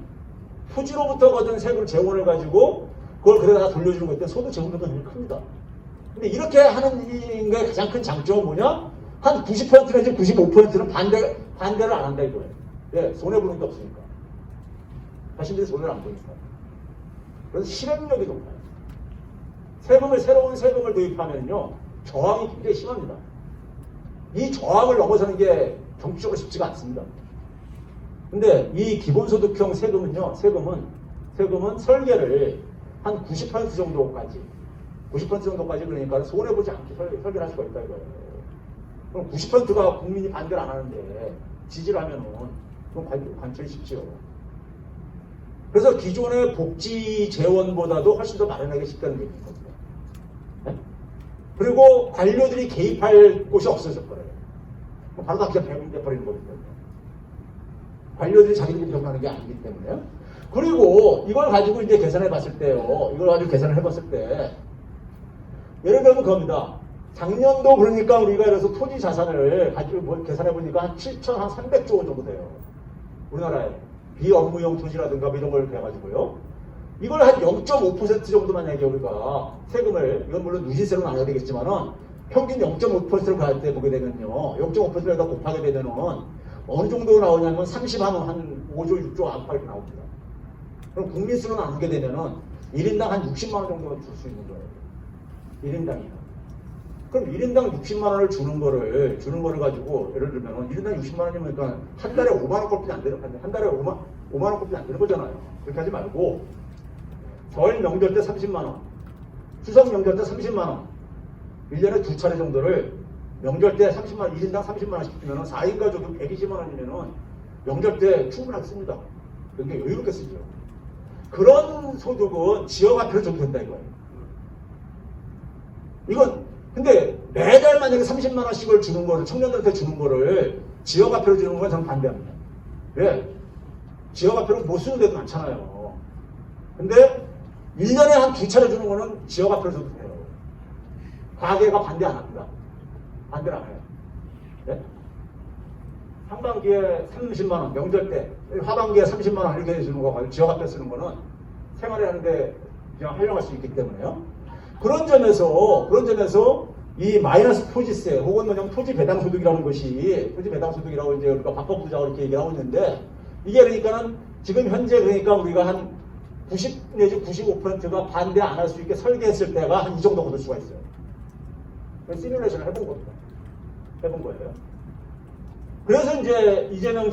토지로부터 거둔 세금 재원을 가지고 그걸 그래다 돌려주는 거 때문에 소득 재분배가 굉장히 큽니다. 근데 이렇게 하는 게 가장 큰 장점은 뭐냐? 한 90% 내지 95%는 반대를 안 한다 이거예요. 예, 손해보는 게 없으니까. 자신들이 손해를 안 보니까. 그래서 실행력이 높아요. 새로운 세금을 도입하면요, 저항이 굉장히 심합니다. 이 저항을 넘어서는 게 정치적으로 쉽지가 않습니다. 근데 이 기본소득형 세금은 설계를 한 90% 정도까지 그러니까 손해보지 않게 설계를 할 수가 있다 이거예요. 그럼 90%가 국민이 반대를 안 하는데 지지를 하면은 그럼 관철이 쉽지요. 그래서 기존의 복지 재원보다도 훨씬 더 마련하기 쉽다는 게 있거든요. 네? 그리고 관료들이 개입할 곳이 없어졌거든요. 바로 다 그냥 배분돼 버리는 거거든요. 관료들이 자기들이 병하는 게 아니기 때문에요. 그리고 이걸 가지고 이제 계산해 봤을 때요. 이걸 가지고 계산을 해 봤을 때 예를 들면 그겁니다. 작년도 그러니까 우리가 그래서 토지 자산을 가지고 계산해 보니까 한 7,300조 원 정도 돼요. 우리나라에. 비업무용 토지라든가 뭐 이런 걸 해가지고요. 이걸 한 0.5% 정도 만약에 우리가 세금을, 이건 물론 누진세로 나눠야 되겠지만은 평균 0.5%를 가할 때 보게 되면요. 0.5%에다 곱하게 되면은 어느 정도 나오냐면 30만 원, 한 5조, 6조 안팎 이렇게 나옵니다. 그럼 국민수로 나누게 되면은 1인당 한 60만 원 정도 줄 수 있는 거예요. 1인당이요. 그럼 1인당 60만 원을 주는 거를 가지고, 예를 들면, 1인당 60만 원이면, 그러니까, 한 달에 5만 원꼴뿐이 안 되는, 한 달에 5만 원꼴뿐이 안 되는 거잖아요. 그렇게 하지 말고, 설 명절 때 30만 원, 추석 명절 때 30만 원, 1년에 2차례 정도를 명절 때 30만 원, 1인당 30만 원씩 주면 4인 가족이 120만 원이면 명절 때 충분하게 씁니다. 그게 여유롭게 쓰죠. 그런 소득은 지역화폐로 줘도 된다 이거예요. 이건 근데 매달 만약에 30만 원씩을 주는 거를 청년들한테 주는 거를 지역화폐로 주는 건 저는 반대합니다. 왜? 지역화폐로 못 쓰는 데도 많잖아요. 근데 1년에 한 2차례 주는 거는 지역화폐로 줘도 돼요. 가게가 반대 안 합니다. 반대를 안 해요. 네? 상반기에 30만 원, 명절 때, 하반기에 30만 원 이렇게 해주는 거 가지고 지역화폐 쓰는 거는 생활을 하는데 그냥 활용할 수 있기 때문에요. 그런 점에서 이 마이너스 토지세 혹은 뭐냐면 토지 배당 소득이라는 것이 토지 배당 소득이라고 이제 우리가 바꿔보자고 이렇게 얘기를 하고 있는데 이게 그러니까는 지금 현재 그러니까 우리가 한 90 내지 95%가 반대 안 할 수 있게 설계했을 때가 한 이 정도 거둘 수가 있어요. 시뮬레이션을 해본 겁니다. 해본 거예요. 그래서 이제 이재명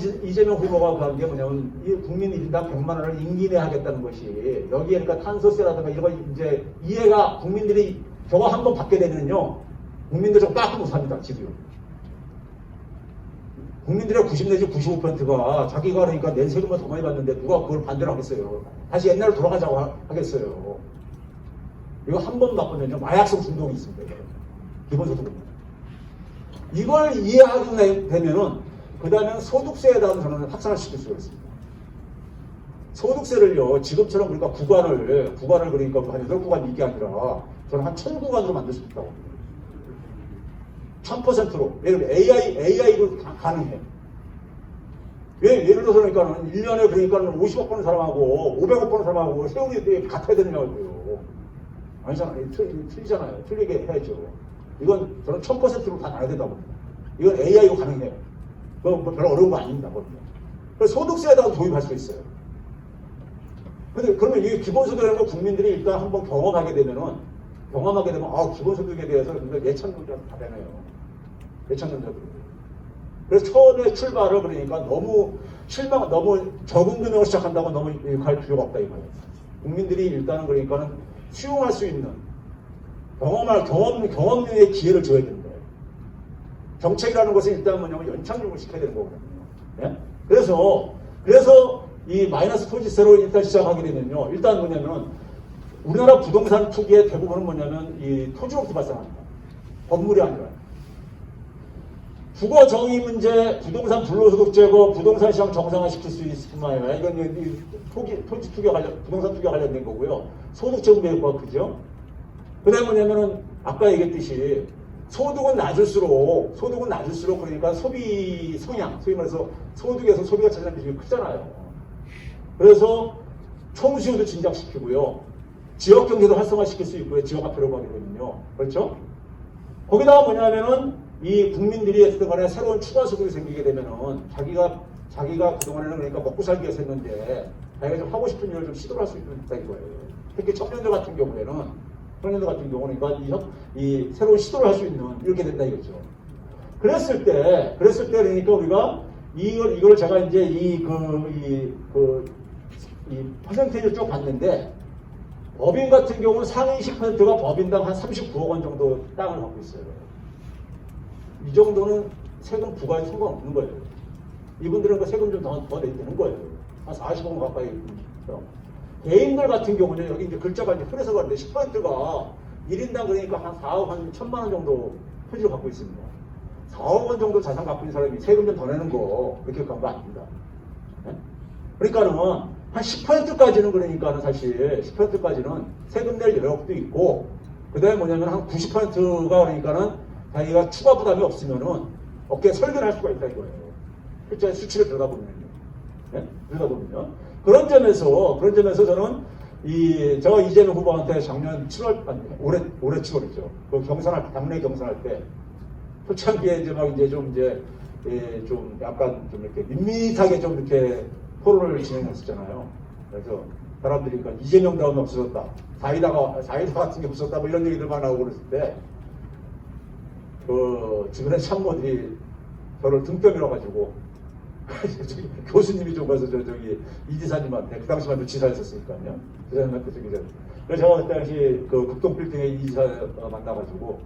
후보가 그런 게 뭐냐면 이 국민 1인당 100만 원을 임기 내에 하겠다는 것이 여기에 그러니까 탄소세라든가 이런 거 이제 이해가 국민들이 저거 한번 받게 되면요 국민들 좀 깎고 못합니다 지금. 국민들의 90 내지 95%가 자기가 그러니까 낸 세금을 더 많이 받는데 누가 그걸 반대를 하겠어요. 다시 옛날로 돌아가자고 하겠어요. 이거 한 번 바꾸면요 마약성 중독이 있습니다. 기본소득은. 이걸 이해하게 되면은 그 다음에 소득세에 대한 저는 확산을 시킬 수가 있습니다. 소득세를요 지금처럼 우리가 구간을 그러니까 한 8구간 이게 아니라 저는 한 1000구간으로 만들 수 있다고 봅니다. 1000%로 예를 들면 AI로 가능해요. 예를 들어서 그러니까 1년에 그러니까 50억 버는 사람하고 500억 버는 사람하고 세율이 같아야 되느냐고요. 아니잖아요. 틀리잖아요. 틀리게 해야죠. 이건 저는 1000%로 다 나야 된다고 봅니다. 이건 AI로 가능해요. 그건 뭐 별로 어려운 거 아닙니다. 그래서 소득세에다가 도입할 수 있어요. 근데 그러면 이게 기본소득이라는 거 국민들이 일단 한번 경험하게 되면 기본소득에 대해서 예천론자도 다 되네요. 예천론자도. 그래서 처음에 출발을 그러니까 너무 적은 금액을 시작한다고 너무 갈 필요가 없다 이거예요. 국민들이 일단은 그러니까는 수용할 수 있는 경험의 기회를 줘야 되는 거예요. 정책이라는 것은 일단 뭐냐면 연착륙을 시켜야 되는 거거든요. 네? 그래서 이 마이너스 토지세로 일단 시작하게 되면요. 일단 뭐냐면 우리나라 부동산 투기의 대부분은 뭐냐면 이 토지로부터 발생합니다. 건물이 아니라. 주거 정의 문제, 부동산 불로소득 제거, 부동산 시장 정상화시킬 수 있을 뿐만 아니라 이건 토지 투기와 부동산 투기와 관련된 거고요. 소득 제공 계획과 그죠? 그 다음에 뭐냐면은 아까 얘기했듯이 소득은 낮을수록 그러니까 소비 성향, 소위 말해서 소득에서 소비가 차지하는 비중이 크잖아요. 그래서 총수요도 진작시키고요. 지역 경제도 활성화시킬 수 있고요. 지역화폐로 가게 되면요. 그렇죠? 거기다가 뭐냐면은 이 국민들이 했던 간에 새로운 추가 소득이 생기게 되면은 자기가 그동안에는 그러니까 먹고 살기 위해서 했는데 자기가 좀 하고 싶은 일을 좀 시도할 수 있다 이거예요. 특히 청년들 같은 경우는 그러니까 이 새로운 시도를 할 수 있는 이렇게 된다 이거죠. 그랬을 때 그러니까 우리가 이걸 제가 이제 이 퍼센테이지를 쭉 봤는데 법인 같은 경우는 상위 10%가 법인당 한 39억 원 정도 땅을 갖고 있어요. 이 정도는 세금 부과에 상관없는 거예요. 이분들은 그 세금 좀 더 내야 되는 거예요. 한 40억 원 가까이 개인들 같은 경우는 여기 이제 글자가 이제 흐려서 그런데 10%가 1인당 그러니까 한 4억 한 1,000만 원 정도 토지를 갖고 있습니다. 4억 원 정도 자산 갖고 있는 사람이 세금 좀 더 내는 거 그렇게 간 거 아닙니다. 네? 그러니까는 한 10%까지는 그러니까는 사실 10%까지는 세금 낼 여력도 있고 그 다음에 뭐냐면 한 90%가 그러니까는 자기가 추가 부담이 없으면은 어깨에 설계를 할 수가 있다 이거예요. 실제 수치를 들여다보면요. 네? 들여다보면요. 그런 점에서 저는 저 이재명 후보한테 작년 7월, 아니, 올해 7월이죠. 그 당내 경선할 때, 초창기에 이제 막 이제 좀 약간 좀 이렇게 밋밋하게 좀 이렇게 토론을 진행했었잖아요. 그래서 사람들이 그러니까 이재명 다음에 없어졌다. 사이다 같은 게 없었다. 뭐 이런 얘기들만 나오고 그랬을 때, 주변의 참모들이 저를 등뼈 밀어가지고, 교수님이 좀 가서 이 지사님한테 그 당시만 지사였었으니까요. 지사님한테 그래서 제가 그 당시 그 극동 빌딩에 이 지사 만나가지고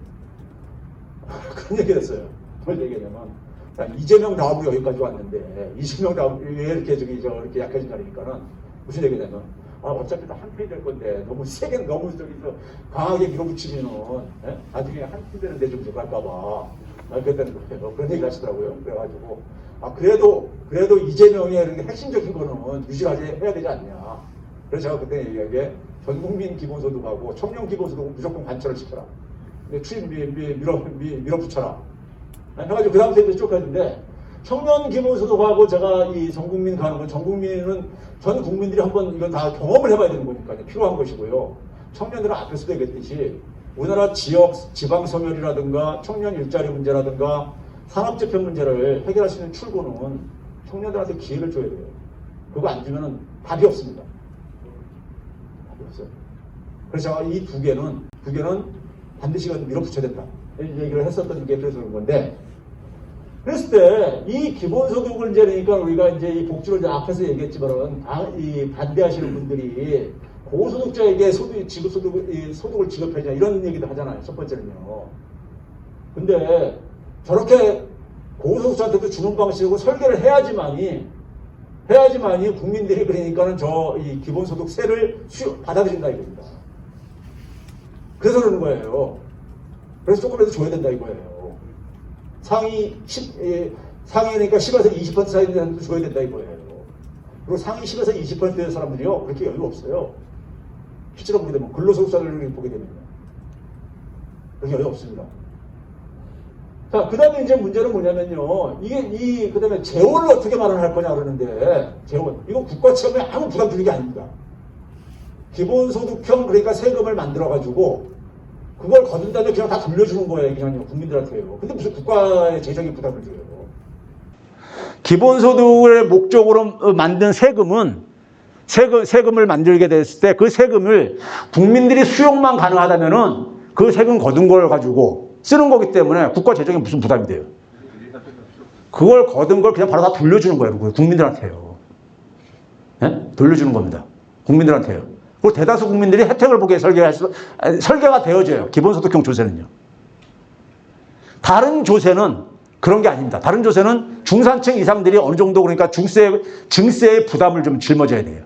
그런 얘기를 했어요. 뭘 얘기냐면 이재명 다음으로 여기까지 왔는데 이재명 다음 왜 이렇게 이렇게 약해진다니까는 무슨 얘기냐면 어차피 다 한 편이 될 건데 너무 세게 너무 강하게 밀어붙이면은 나중에 한 편 되는데 좀 갈까봐 그랬다는 거예요. 그런 얘기를 하시더라고요. 그래가지고 그래도 이재명의 이렇게 핵심적인 거는 유지해야 되지 않냐. 그래서 제가 그때 얘기하기에 전 국민 기본소득하고 청년 기본소득은 무조건 관철을 시켜라. 추임 밀어붙여라. 해가지고 그 다음부터 이제 쭉 가는데 청년 기본소득하고 제가 이 전 국민 가는 건 전 국민들이 한번 이건 다 경험을 해봐야 되는 거니까 필요한 것이고요. 청년들은 앞에서도 얘기했듯이 우리나라 지방 소멸이라든가 청년 일자리 문제라든가 산업재편 문제를 해결할 수 있는 출구는 청년들한테 기회를 줘야 돼요. 그거 안 주면은 답이 없습니다. 답이 없어요. 그래서 제가 이 두 개는 반드시 밀어붙여야 된다. 이런 얘기를 했었던 게 그래서 그런 건데, 그랬을 때 이 기본소득을 이제 그러니까 우리가 이제 이 복지를 이제 앞에서 얘기했지만은 이 반대하시는 분들이 고소득자에게 소득을 지급해야 이런 얘기도 하잖아요. 첫 번째는요. 근데 저렇게 고소득자한테도 주는 방식으로 설계를 해야지만이 국민들이 그러니까는 이 기본소득세를 받아들인다 이겁니다. 그래서 그러는 거예요. 그래서 조금이라도 줘야 된다 이거예요. 상위니까 10에서 20% 사이에 사람도 줘야 된다 이거예요. 그리고 상위 10에서 20%의 사람들이요 그렇게 여유가 없어요. 실제로 보게 되면 근로소득자를 보게 되면요. 그렇게 여유 없습니다. 자, 그 다음에 이제 문제는 뭐냐면요. 그 다음에 재원을 어떻게 마련할 거냐 그러는데, 재원. 이거 국가 체험에 아무 부담 주는 게 아닙니다. 기본소득형, 그러니까 세금을 만들어가지고, 그걸 거둔 다음에 그냥 다 돌려주는 거예요. 그냥 국민들한테요. 근데 무슨 국가의 재정에 부담을 줘요. 기본소득을 목적으로 만든 세금을 만들게 됐을 때 그 세금을 국민들이 수용만 가능하다면은 그 세금 거둔 걸 가지고 쓰는 거기 때문에 국가 재정에 무슨 부담이 돼요. 그걸 거둔 걸 그냥 바로 다 돌려주는 거예요. 국민들한테요. 네? 돌려주는 겁니다. 국민들한테요. 그리고 대다수 국민들이 혜택을 보게 설계가 되어져요. 기본소득형 조세는요. 다른 조세는 그런 게 아닙니다. 다른 조세는 중산층 이상들이 어느 정도 그러니까 증세의 부담을 좀 짊어져야 돼요.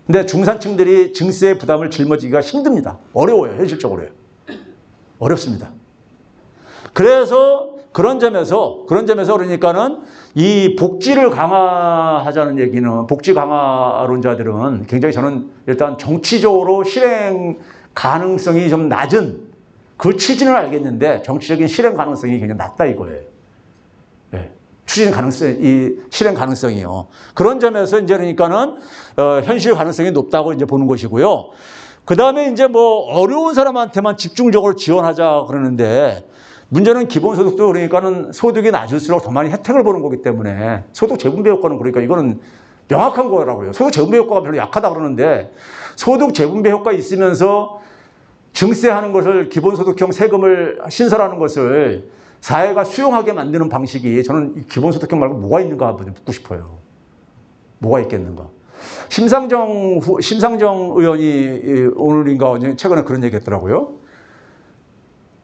근데 중산층들이 증세의 부담을 짊어지기가 힘듭니다. 어려워요. 현실적으로요. 어렵습니다. 그래서 그런 점에서 그러니까는 이 복지를 강화하자는 얘기는 복지 강화론자들은 굉장히 저는 일단 정치적으로 실행 가능성이 좀 낮은 그 취지는 알겠는데 정치적인 실행 가능성이 굉장히 낮다 이거예요. 네. 실행 가능성이요. 그런 점에서 이제 그러니까는 현실 가능성이 높다고 이제 보는 것이고요. 그 다음에 이제 뭐 어려운 사람한테만 집중적으로 지원하자 그러는데 문제는 기본소득도 그러니까는 소득이 낮을수록 더 많이 혜택을 보는 거기 때문에 소득 재분배 효과는 그러니까 이거는 명확한 거라고요. 소득 재분배 효과가 별로 약하다 그러는데 소득 재분배 효과 있으면서 증세하는 것을 기본소득형 세금을 신설하는 것을 사회가 수용하게 만드는 방식이 저는 이 기본소득형 말고 뭐가 있는가 한번 묻고 싶어요. 뭐가 있겠는가. 심상정 의원이 오늘인가 최근에 그런 얘기 했더라고요.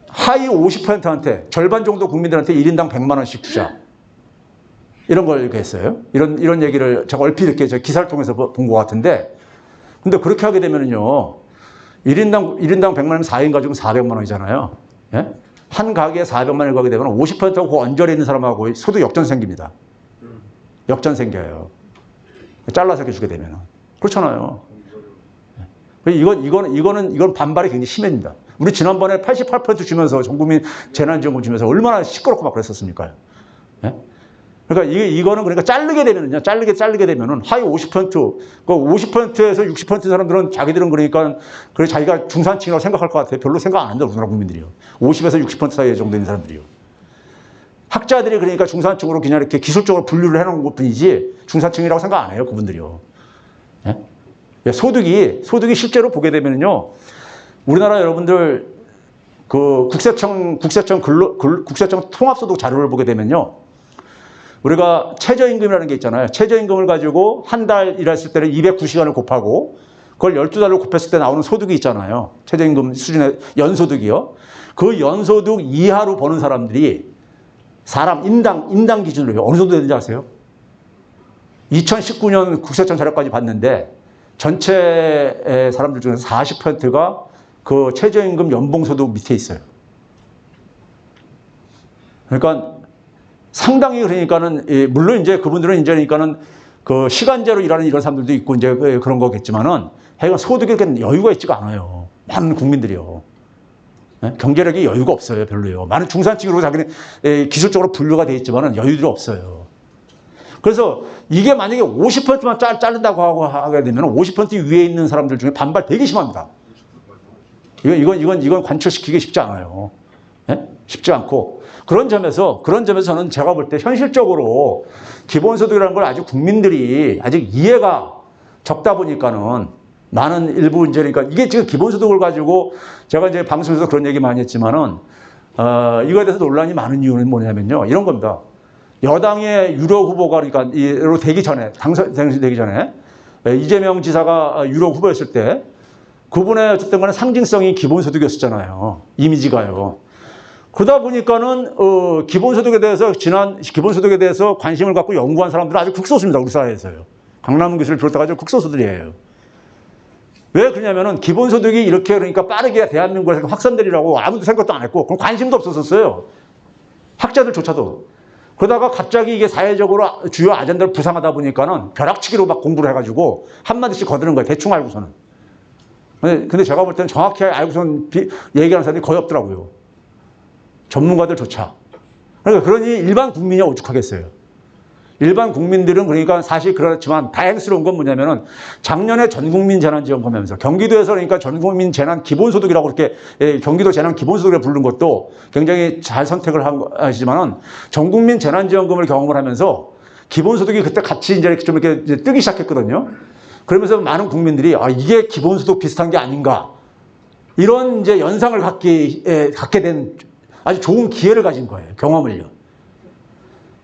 하위 50%한테 절반 정도 국민들한테 1인당 100만 원씩 주자. 이런 걸 이렇게 했어요. 이런 얘기를 제가 얼핏 이렇게 저 기사를 통해서 본 것 같은데, 근데 그렇게 하게 되면은요, 1인당 100만 원이면 4인 가지고 400만 원이잖아요. 예? 한 가게에 400만 원을 가게 되면 50%가 그 언저리에 있는 사람하고 소득 역전 생깁니다. 역전 생겨요. 잘라서 이렇게 주게 되면. 그렇잖아요. 이건 반발이 굉장히 심합니다. 우리 지난번에 88% 주면서 전 국민 재난지원금 주면서 얼마나 시끄럽고 막 그랬었습니까? 예? 그러니까 이거는 그러니까 자르게 되면은 하위 50%, 그 50%에서 60% 사람들은 자기들은 그러니까 그래 자기가 중산층이라고 생각할 것 같아요. 별로 생각 안 한다, 우리나라 국민들이요. 50에서 60% 사이 정도 있는 사람들이요. 학자들이 그러니까 중산층으로 그냥 이렇게 기술적으로 분류를 해놓은 것 뿐이지 중산층이라고 생각 안 해요, 그분들이요. 예? 소득이 실제로 보게 되면요, 우리나라 여러분들 그 국세청 통합소득 자료를 보게 되면요, 우리가 최저임금이라는 게 있잖아요. 최저임금을 가지고 한 달 일했을 때는 209시간을 곱하고 그걸 12달로 곱했을 때 나오는 소득이 있잖아요. 최저임금 수준의 연소득이요. 그 연소득 이하로 버는 사람들이 인당 기준으로 어느 정도 되는지 아세요? 2019년 국세청 자료까지 봤는데 전체 사람들 중에서 40%가 그 최저임금 연봉소득 밑에 있어요. 그러니까 상당히 그러니까는, 물론 이제 그분들은 이제 그러니까는 그 시간제로 일하는 이런 사람들도 있고 이제 그런 거겠지만은 하여간 소득에 그렇게 여유가 있지가 않아요. 많은 국민들이요. 경제력이 여유가 없어요, 별로요. 많은 중산층으로 자기는 기술적으로 분류가 돼 있지만은 여유들이 없어요. 그래서 이게 만약에 50%만 자른다고 하게 되면 50% 위에 있는 사람들 중에 반발 되게 심합니다. 이건 관철시키기 쉽지 않아요. 예? 쉽지 않고. 그런 점에서 저는 제가 볼 때 현실적으로 기본소득이라는 걸 아직 국민들이 아직 이해가 적다 보니까는 많은 일부 이제 그러니까 이게 지금 기본소득을 가지고 제가 이제 방송에서 그런 얘기 많이 했지만은, 이거에 대해서 논란이 많은 이유는 뭐냐면요. 이런 겁니다. 여당의 유력 후보가 그러니까 이로 되기 전에, 당선되기 전에 이재명 지사가 유력 후보였을 때 그분의 어쨌든 간에 상징성이 기본소득이었잖아요. 이미지가요. 그러다 보니까는 기본소득에 대해서 관심을 갖고 연구한 사람들은 아주 극소수입니다, 우리 사회에서요. 강남훈 교수를 비롯해가지고 극소수들이에요. 왜 그러냐면은 기본소득이 이렇게 그러니까 빠르게 대한민국에서 확산되리라고 아무도 생각도 안 했고, 그럼 관심도 없었어요. 학자들조차도. 그러다가 갑자기 이게 사회적으로 주요 아젠다를 부상하다 보니까는 벼락치기로 막 공부를 해가지고 한마디씩 거드는 거예요, 대충 알고서는. 근데 제가 볼 때는 정확히 알고서는 얘기하는 사람이 거의 없더라고요. 전문가들조차. 그러니 일반 국민이 오죽하겠어요. 일반 국민들은 그러니까 사실 그렇지만 다행스러운 건 뭐냐면은 작년에 전국민 재난지원금 하면서 경기도에서 그러니까 전국민 재난 기본소득이라고 그렇게 경기도 재난 기본소득을 부른 것도 굉장히 잘 선택을 하시지만은 전국민 재난지원금을 경험을 하면서 기본소득이 그때 같이 이제 좀 이렇게 뜨기 시작했거든요. 그러면서 많은 국민들이 이게 기본소득 비슷한 게 아닌가, 이런 이제 연상을 갖게 된 아주 좋은 기회를 가진 거예요. 경험을요.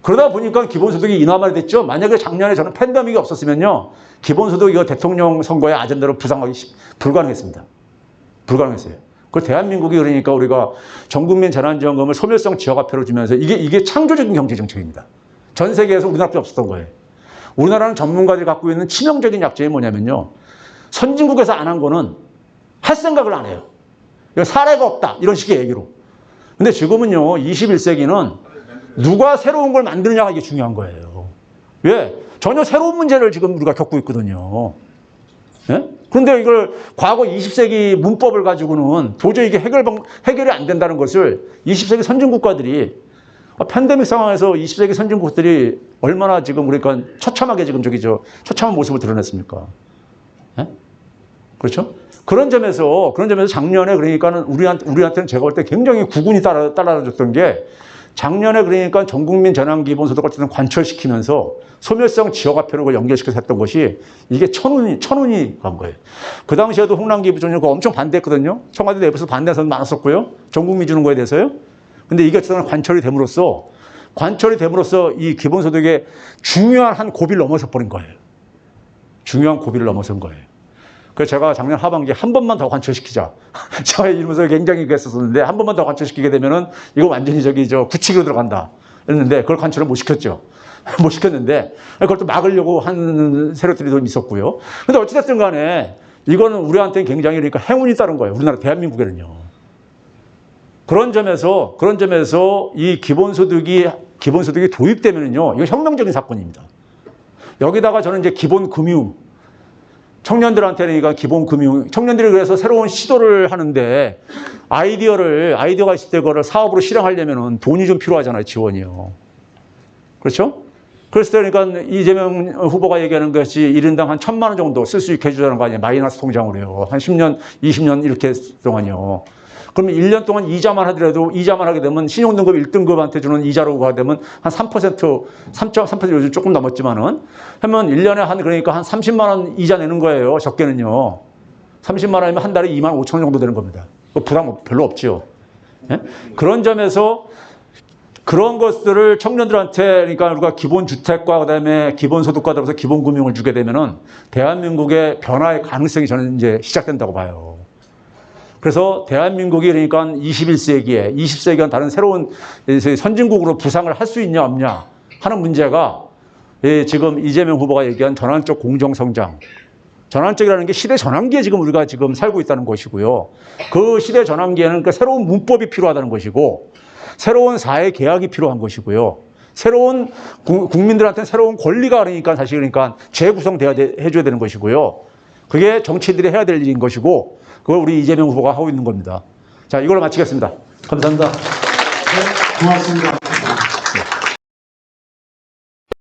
그러다 보니까 기본소득이 인하만 됐죠. 만약에 작년에 저는 팬데믹이 없었으면요, 기본소득 이거 대통령 선거의 아젠다로 부상하기 불가능했습니다. 불가능했어요. 그 대한민국이 그러니까 우리가 전국민 재난지원금을 소멸성 지역화폐로 주면서 이게 창조적인 경제정책입니다. 전 세계에서 우리나라밖에 없었던 거예요. 우리나라는 전문가들이 갖고 있는 치명적인 약점이 뭐냐면요, 선진국에서 안 한 거는 할 생각을 안 해요. 사례가 없다, 이런 식의 얘기로. 근데 지금은요, 21세기는 누가 새로운 걸 만드느냐가 이게 중요한 거예요. 왜? 전혀 새로운 문제를 지금 우리가 겪고 있거든요. 예? 그런데 이걸 과거 20세기 문법을 가지고는 도저히 이게 해결이 안 된다는 것을 20세기 선진국가들이, 팬데믹 상황에서 20세기 선진국들이 얼마나 지금 그러니까 처참하게 처참한 모습을 드러냈습니까? 예? 그렇죠? 그런 점에서 작년에 그러니까는 우리한테는 제가 볼 때 굉장히 구군이 따라줬던 게, 작년에 그러니까 전국민 재난기본소득을 어쨌든 관철시키면서 소멸성 지역화폐로 연결시켜서 했던 것이 이게 천운이 간 거예요. 그 당시에도 홍남기 부총리가 엄청 반대했거든요. 청와대 내부에서 반대하는 사람 많았었고요. 전국민 주는 거에 대해서요. 근데 이게 어쨌든 관철이 됨으로써 이 기본소득의 중요한 한 고비를 넘어서 버린 거예요. 중요한 고비를 넘어선 거예요. 그래서 제가 작년 하반기에 한 번만 더 관철시키자. 제가 이러면서 굉장히 그랬었는데, 한 번만 더 관철시키게 되면은 이거 완전히 구치기로 들어간다. 했는데 그걸 관철을 못 시켰죠. 못 시켰는데 그걸 또 막으려고 한 세력들이 좀 있었고요. 근데 어찌됐든 간에 이거는 우리한테는 굉장히 그러니까 행운이 따른 거예요. 우리나라 대한민국에는요. 그런 점에서 이 기본소득이 도입되면은요, 이거 혁명적인 사건입니다. 여기다가 저는 이제 기본금융, 청년들한테는 그러니까 기본금융, 청년들이 그래서 새로운 시도를 하는데 아이디어가 있을 때 그거를 사업으로 실행하려면은 돈이 좀 필요하잖아요, 지원이요. 그렇죠? 그랬을 때 그러니까 이재명 후보가 얘기하는 것이 1인당 한 1,000만 원 정도 쓸 수 있게 해주자는 거 아니에요. 마이너스 통장으로요. 한 10년, 20년 이렇게 동안요. 그러면 1년 동안 이자만 하더라도 이자만 하게 되면 신용등급 1등급한테 주는 이자로 가게 되면 한 3% 요즘 조금 넘었지만은 하면 1년에 그러니까 한 30만 원 이자 내는 거예요. 적게는요. 30만 원이면 한 달에 2만 5천 원 정도 되는 겁니다. 부담 별로 없죠. 예? 그런 점에서 그런 것들을 청년들한테 그러니까 우리가 기본주택과 그다음에 기본소득과 더불어서 기본금융을 주게 되면은 대한민국의 변화의 가능성이 저는 이제 시작된다고 봐요. 그래서 대한민국이 그러니까 21세기에 20세기와 다른 새로운 선진국으로 부상을 할 수 있냐 없냐 하는 문제가 지금 이재명 후보가 얘기한 전환적 공정성장. 전환적이라는 게 시대 전환기에 지금 우리가 지금 살고 있다는 것이고요. 그 시대 전환기에는 그러니까 새로운 문법이 필요하다는 것이고 새로운 사회 계약이 필요한 것이고요. 새로운 국민들한테는 새로운 권리가 그러니까 사실 그러니까 재구성돼야 해줘야 되는 것이고요. 그게 정치인들이 해야 될 일인 것이고 그걸 우리 이재명 후보가 하고 있는 겁니다. 자, 이걸로 마치겠습니다. 감사합니다. 네, 고맙습니다.